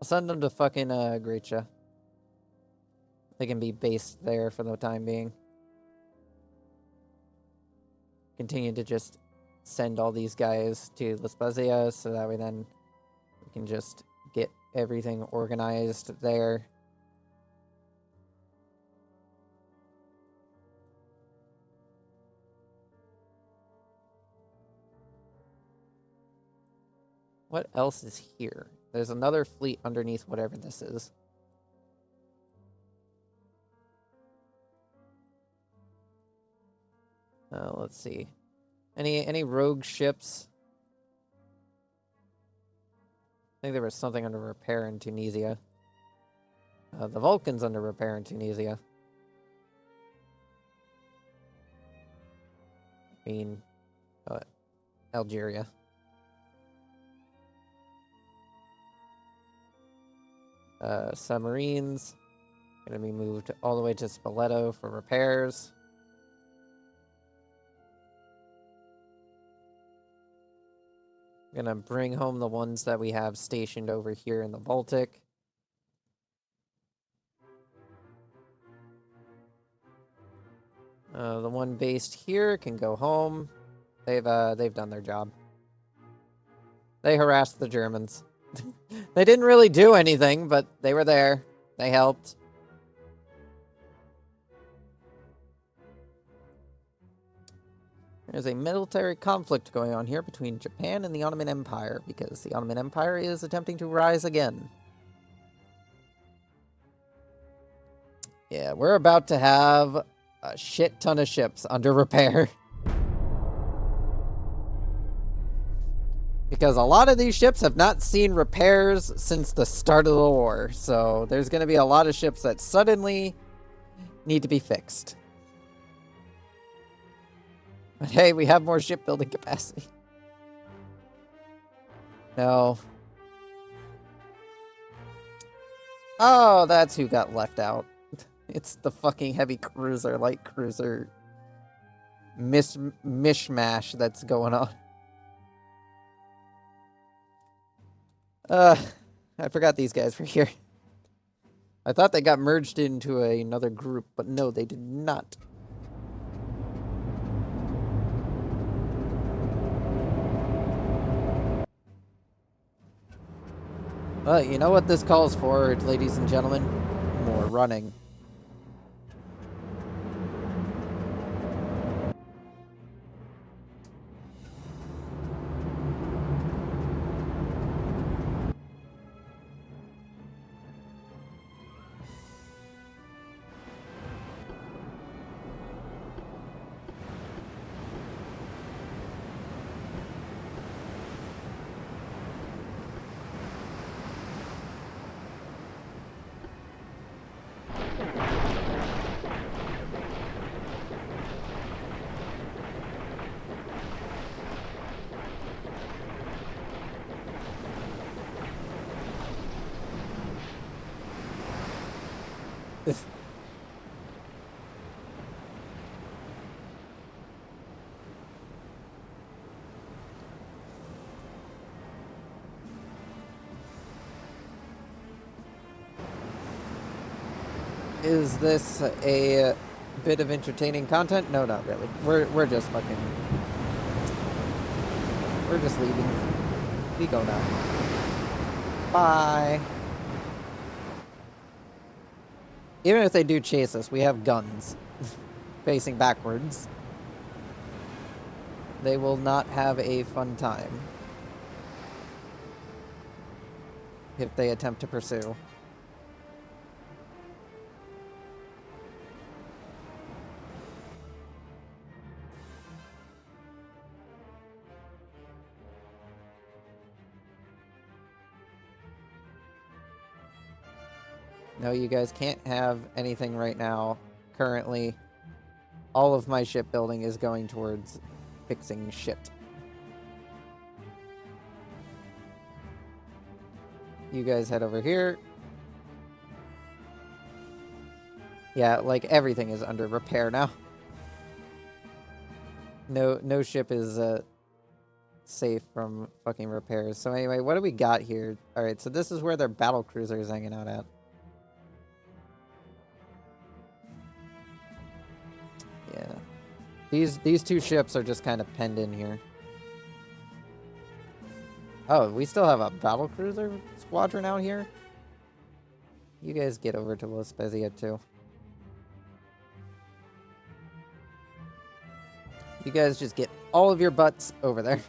I'll send them to fucking Grecia. They can be based there for the time being. Continue to just send all these guys to La Spezia, so that way then we can just get everything organized there. What else is here? There's another fleet underneath whatever this is. Let's see. Any rogue ships? I think there was something under repair in Tunisia. The Vulcan's under repair in Tunisia. I mean, Algeria. Submarines. Gonna be moved all the way to Spoleto for repairs. Gonna bring home the ones that we have stationed over here in the Baltic. The one based here can go home. They've done their job. They harassed the Germans. They didn't really do anything, but they were there. They helped. There's a military conflict going on here between Japan and the Ottoman Empire, because the Ottoman Empire is attempting to rise again. Yeah, we're about to have a shit ton of ships under repair. Because a lot of these ships have not seen repairs since the start of the war. So there's going to be a lot of ships that suddenly need to be fixed. But hey, we have more shipbuilding capacity. No. Oh, that's who got left out. It's the fucking heavy cruiser, light cruiser mishmash that's going on. I forgot these guys were here. I thought they got merged into another group, but no, they did not. Well, you know what this calls for, ladies and gentlemen? More running. Is this a bit of entertaining content? No, not really. We're just fucking... We're just leaving. We go now. Bye. Even if they do chase us, we have guns. Facing backwards. They will not have a fun time. If they attempt to pursue. No, you guys can't have anything right now. Currently, all of my shipbuilding is going towards fixing shit. You guys head over here. Yeah, like everything is under repair now. No ship is safe from fucking repairs. So anyway, what do we got here? All right, so this is where their battle cruiser is hanging out at. Yeah. These two ships are just kind of penned in here. Oh, we still have a battle cruiser squadron out here? You guys get over to La Spezia too. You guys just get all of your butts over there.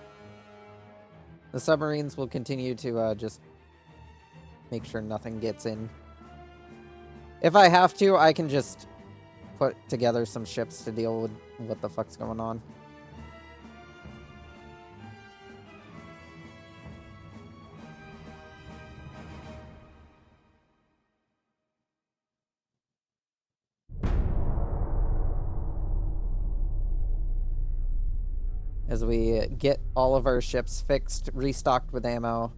The submarines will continue to just make sure nothing gets in. If I have to, I can just put together some ships to deal with what the fuck's going on. As we get all of our ships fixed, restocked with ammo.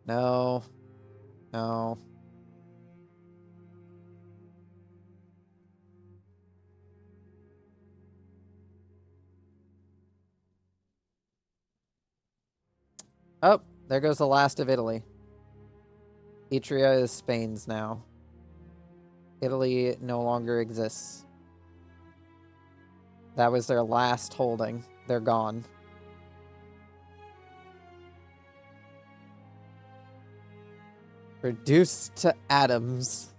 No. No. Oh, there goes the last of Italy. Austria is Spain's now. Italy no longer exists. That was their last holding. They're gone. Reduced to atoms.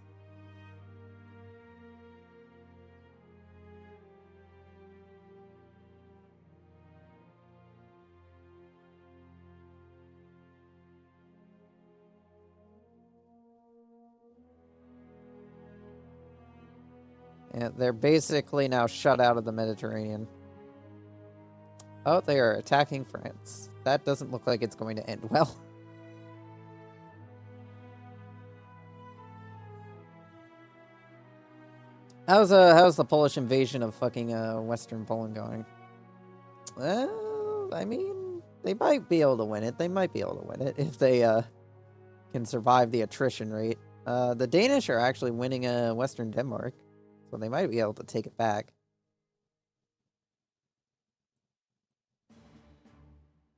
Yeah, they're basically now shut out of the Mediterranean. Oh, they are attacking France. That doesn't look like it's going to end well. How's the Polish invasion of fucking Western Poland going? Well, I mean, they might be able to win it. They might be able to win it if they can survive the attrition rate. The Danish are actually winning Western Denmark, so they might be able to take it back.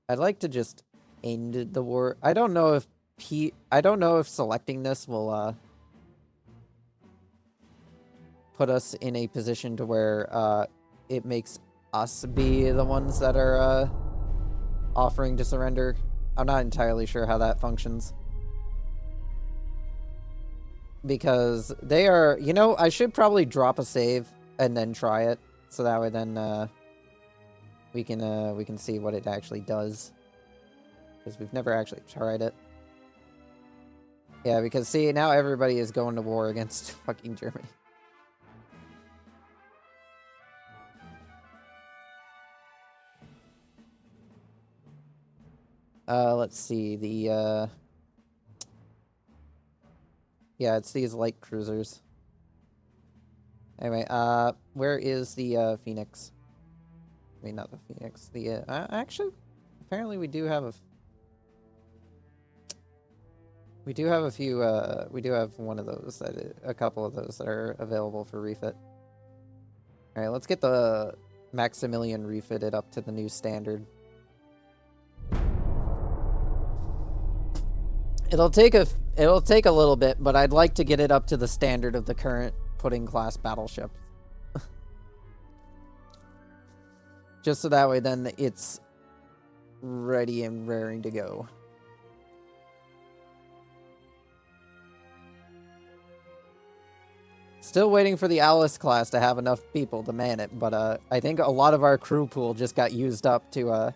I'd like to just end the war. I don't know if selecting this will put us in a position to where it makes us be the ones that are offering to surrender. I'm not entirely sure how that functions. Because they are, you know, I should probably drop a save and then try it, so that way then we can see what it actually does. Because we've never actually tried it. Yeah, because see, now everybody is going to war against fucking Germany. Let's see, the, yeah, it's these light cruisers. Anyway, where is the, Phoenix? I mean, not the Phoenix, the, actually, apparently we do have a... We do have a few, we do have one of those, a couple of those that are available for refit. Alright, let's get the Maximilian refitted up to the new standard. It'll take a little bit, but I'd like to get it up to the standard of the current pudding class battleship. Just so that way then it's ready and raring to go. Still waiting for the Alice class to have enough people to man it, but I think a lot of our crew pool just got used up to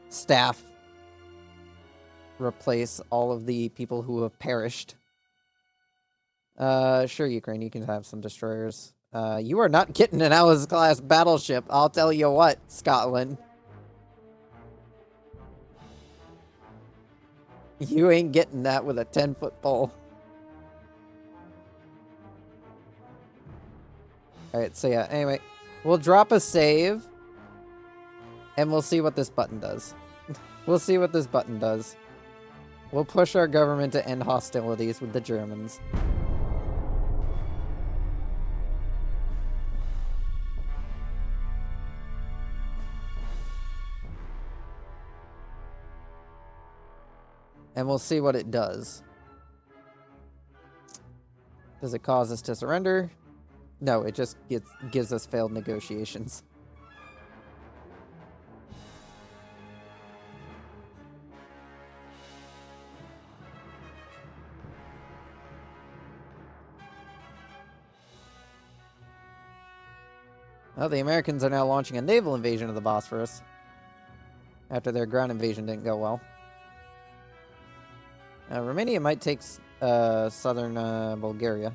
staff replace all of the people who have perished. Sure, Ukraine, you can have some destroyers. You are not getting an Alice class battleship, I'll tell you what, Scotland. You ain't getting that with a 10-foot pole. Alright, so yeah, anyway, we'll drop a save, and we'll see what this button does. We'll see what this button does. We'll push our government to end hostilities with the Germans. And we'll see what it does. Does it cause us to surrender? No, it just gives us failed negotiations. Oh, the Americans are now launching a naval invasion of the Bosphorus. After their ground invasion didn't go well. Romania might take southern Bulgaria.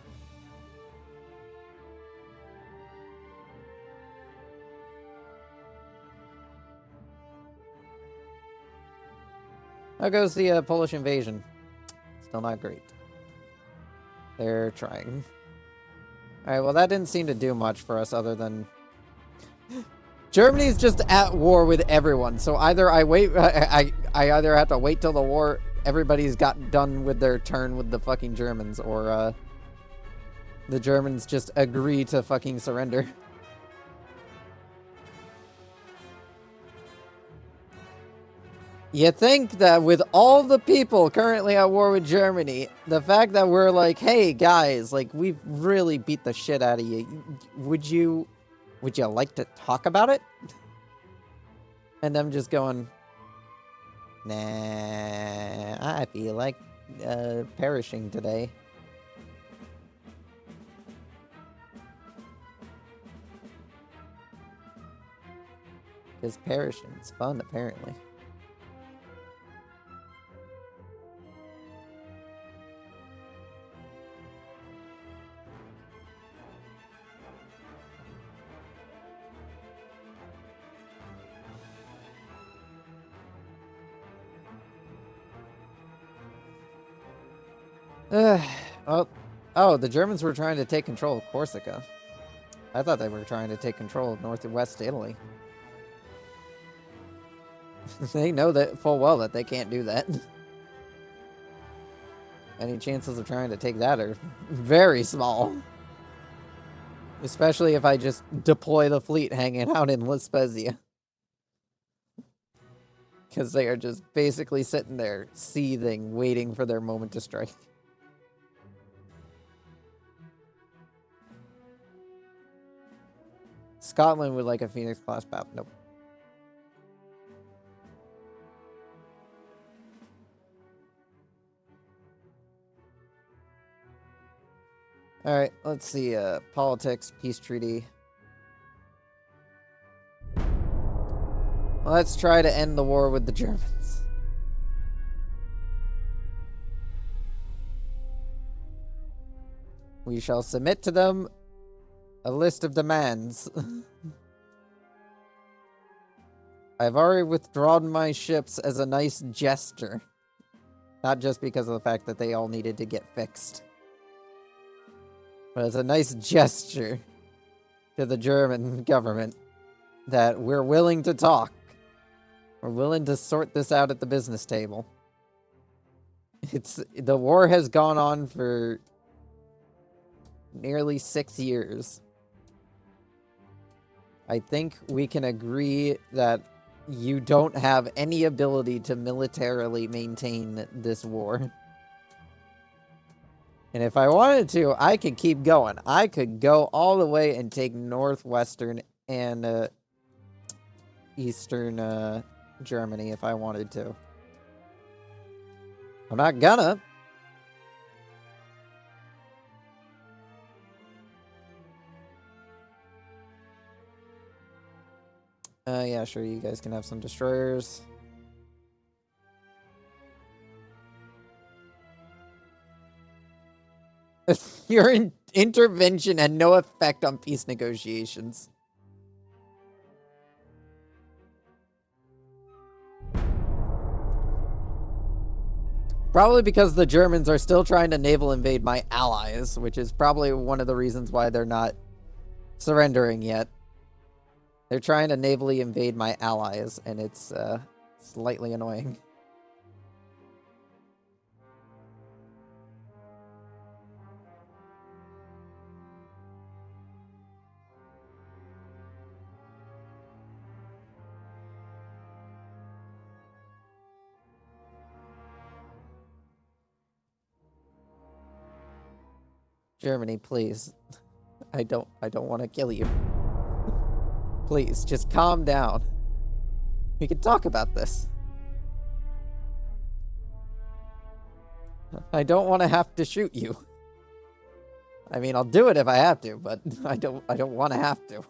How goes the Polish invasion? Still not great. They're trying. Alright, well that didn't seem to do much for us other than... Germany's just at war with everyone, so either I wait... I either have to wait till the war... Everybody's got done with their turn with the fucking Germans, or the Germans just agree to fucking surrender. You think that with all the people currently at war with Germany, the fact that we're like, hey guys, like we've really beat the shit out of you, would you like to talk about it? And them just going, nah, I feel like perishing today. Because perishing's fun, apparently. Oh, the Germans were trying to take control of Corsica. I thought they were trying to take control of northwest Italy. They know that full well that they can't do that. Any chances of trying to take that are very small. Especially if I just deploy the fleet hanging out in La Spezia. Because they are just basically sitting there, seething, waiting for their moment to strike. Scotland would like a Phoenix-class battle. Nope. Alright, let's see. Politics, peace treaty. Let's try to end the war with the Germans. We shall submit to them a list of demands. I've already withdrawn my ships as a nice gesture. Not just because of the fact that they all needed to get fixed. But as a nice gesture to the German government that we're willing to talk. We're willing to sort this out at the business table. The war has gone on for nearly 6 years. I think we can agree that you don't have any ability to militarily maintain this war. And if I wanted to, I could keep going. I could go all the way and take northwestern and eastern Germany if I wanted to. I'm not gonna. Yeah, sure, you guys can have some destroyers. Your intervention had no effect on peace negotiations. Probably because the Germans are still trying to naval invade my allies, which is probably one of the reasons why they're not surrendering yet. They're trying to navally invade my allies, and it's slightly annoying. Germany, please. I don't want to kill you. Please, just calm down. We can talk about this. I don't want to have to shoot you. I mean, I'll do it if I have to, but I don't want to have to.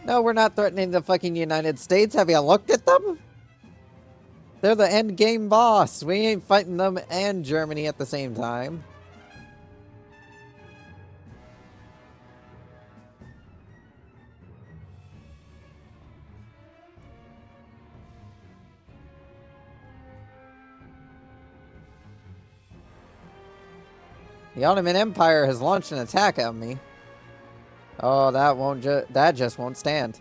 No, we're not threatening the fucking United States. Have you looked at them? They're the end game boss. We ain't fighting them and Germany at the same time. The Ottoman Empire has launched an attack on me. Oh, that just won't stand.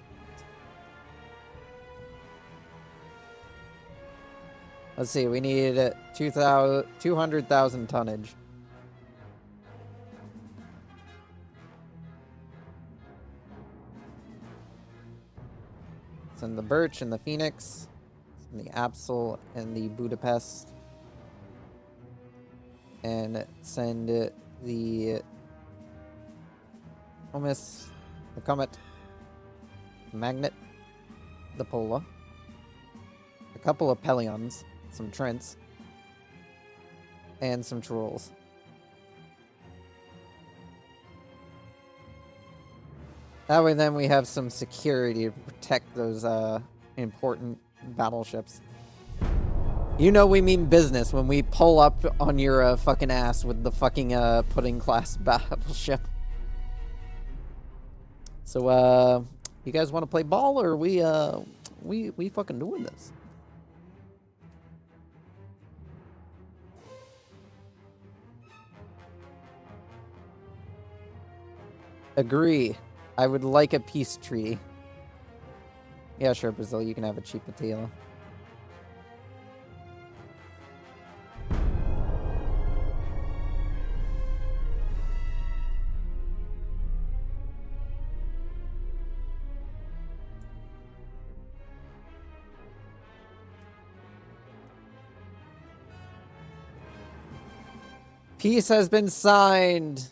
Let's see, we need 200,000 tonnage. Send the Birch and the Phoenix. Send the Absol and the Budapest. And send the Thomas, the Comet, the Magnet, the Pola, a couple of Pelions, some Trents, and some Trolls. That way then we have some security to protect those important battleships. You know we mean business when we pull up on your fucking ass with the fucking pudding class battleship. So you guys want to play ball, or we fucking doing this? Agree. I would like a peace treaty. Yeah, sure, Brazil, you can have a cheap potato. Peace has been signed.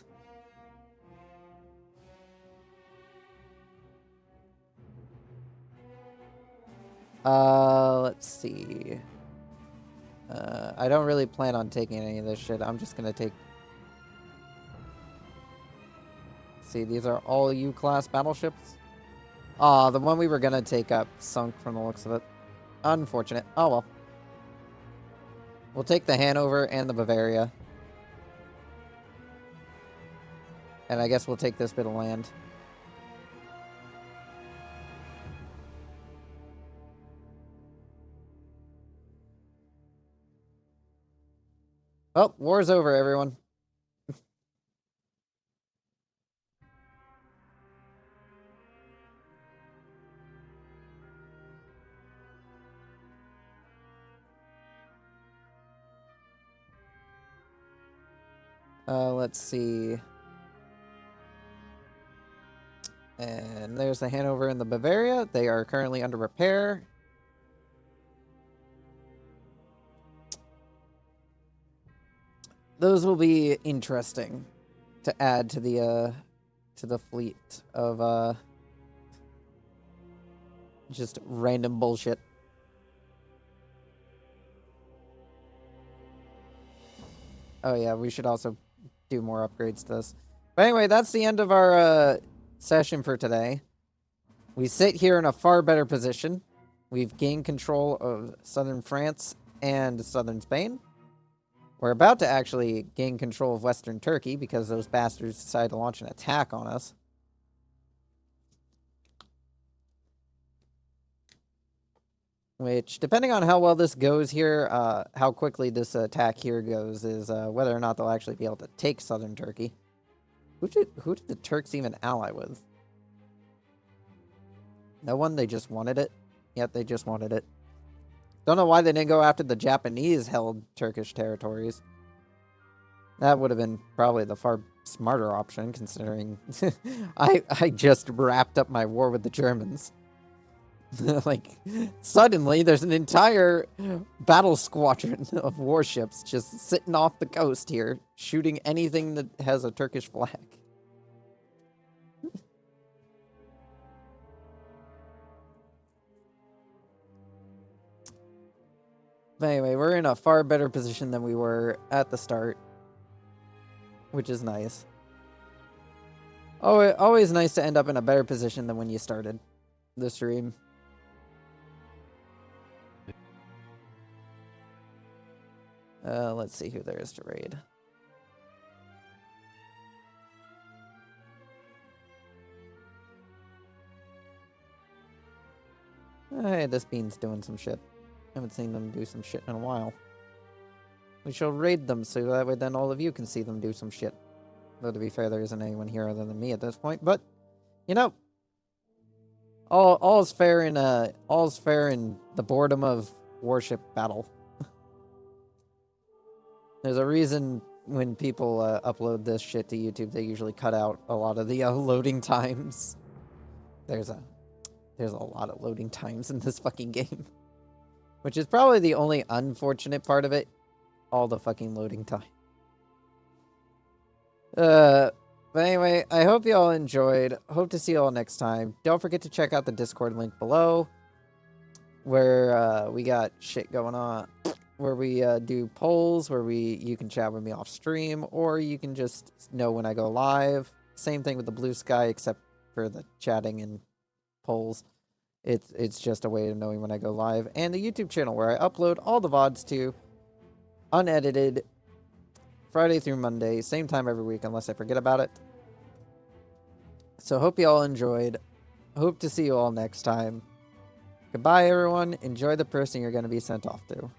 Let's see. I don't really plan on taking any of this shit. I'm just gonna take... See, these are all U-class battleships. Aw, the one we were gonna take up sunk from the looks of it. Unfortunate. Oh well. We'll take the Hanover and the Bavaria. And I guess we'll take this bit of land. Oh, war's over, everyone. Let's see. And there's the Hanover and the Bavaria. They are currently under repair. Those will be interesting to add to the fleet of just random bullshit. Oh yeah, we should also do more upgrades to this. But anyway, that's the end of our session for today. We sit here in a far better position. We've gained control of southern France and southern Spain. We're about to actually gain control of western Turkey because those bastards decided to launch an attack on us. Which, depending on how well this goes here, how quickly this attack here goes, is whether or not they'll actually be able to take southern Turkey. Who did the Turks even ally with? No one? They just wanted it? Yep, they just wanted it. Don't know why they didn't go after the Japanese-held Turkish territories. That would have been probably the far smarter option, considering I just wrapped up my war with the Germans. Like, suddenly there's an entire battle squadron of warships just sitting off the coast here, shooting anything that has a Turkish flag. But anyway, we're in a far better position than we were at the start, which is nice. Oh, always nice to end up in a better position than when you started. the stream. Let's see who there is to raid. Hey, this bean's doing some shit. Haven't seen them do some shit in a while. We shall raid them so that way then all of you can see them do some shit. Though to be fair, there isn't anyone here other than me at this point, but you know, all's fair in the boredom of warship battle. There's a reason when people upload this shit to YouTube, they usually cut out a lot of the loading times. There's a lot of loading times in this fucking game. Which is probably the only unfortunate part of it. All the fucking loading time. But anyway, I hope you all enjoyed. Hope to see you all next time. Don't forget to check out the Discord link below. Where we got shit going on. Where we do polls, where you can chat with me off stream, or you can just know when I go live. Same thing with the Blue Sky, except for the chatting and polls. It's just a way of knowing when I go live. And the YouTube channel where I upload all the VODs to, unedited, Friday through Monday, same time every week unless I forget about it. So hope you all enjoyed. Hope to see you all next time. Goodbye, everyone. Enjoy the person you're going to be sent off to.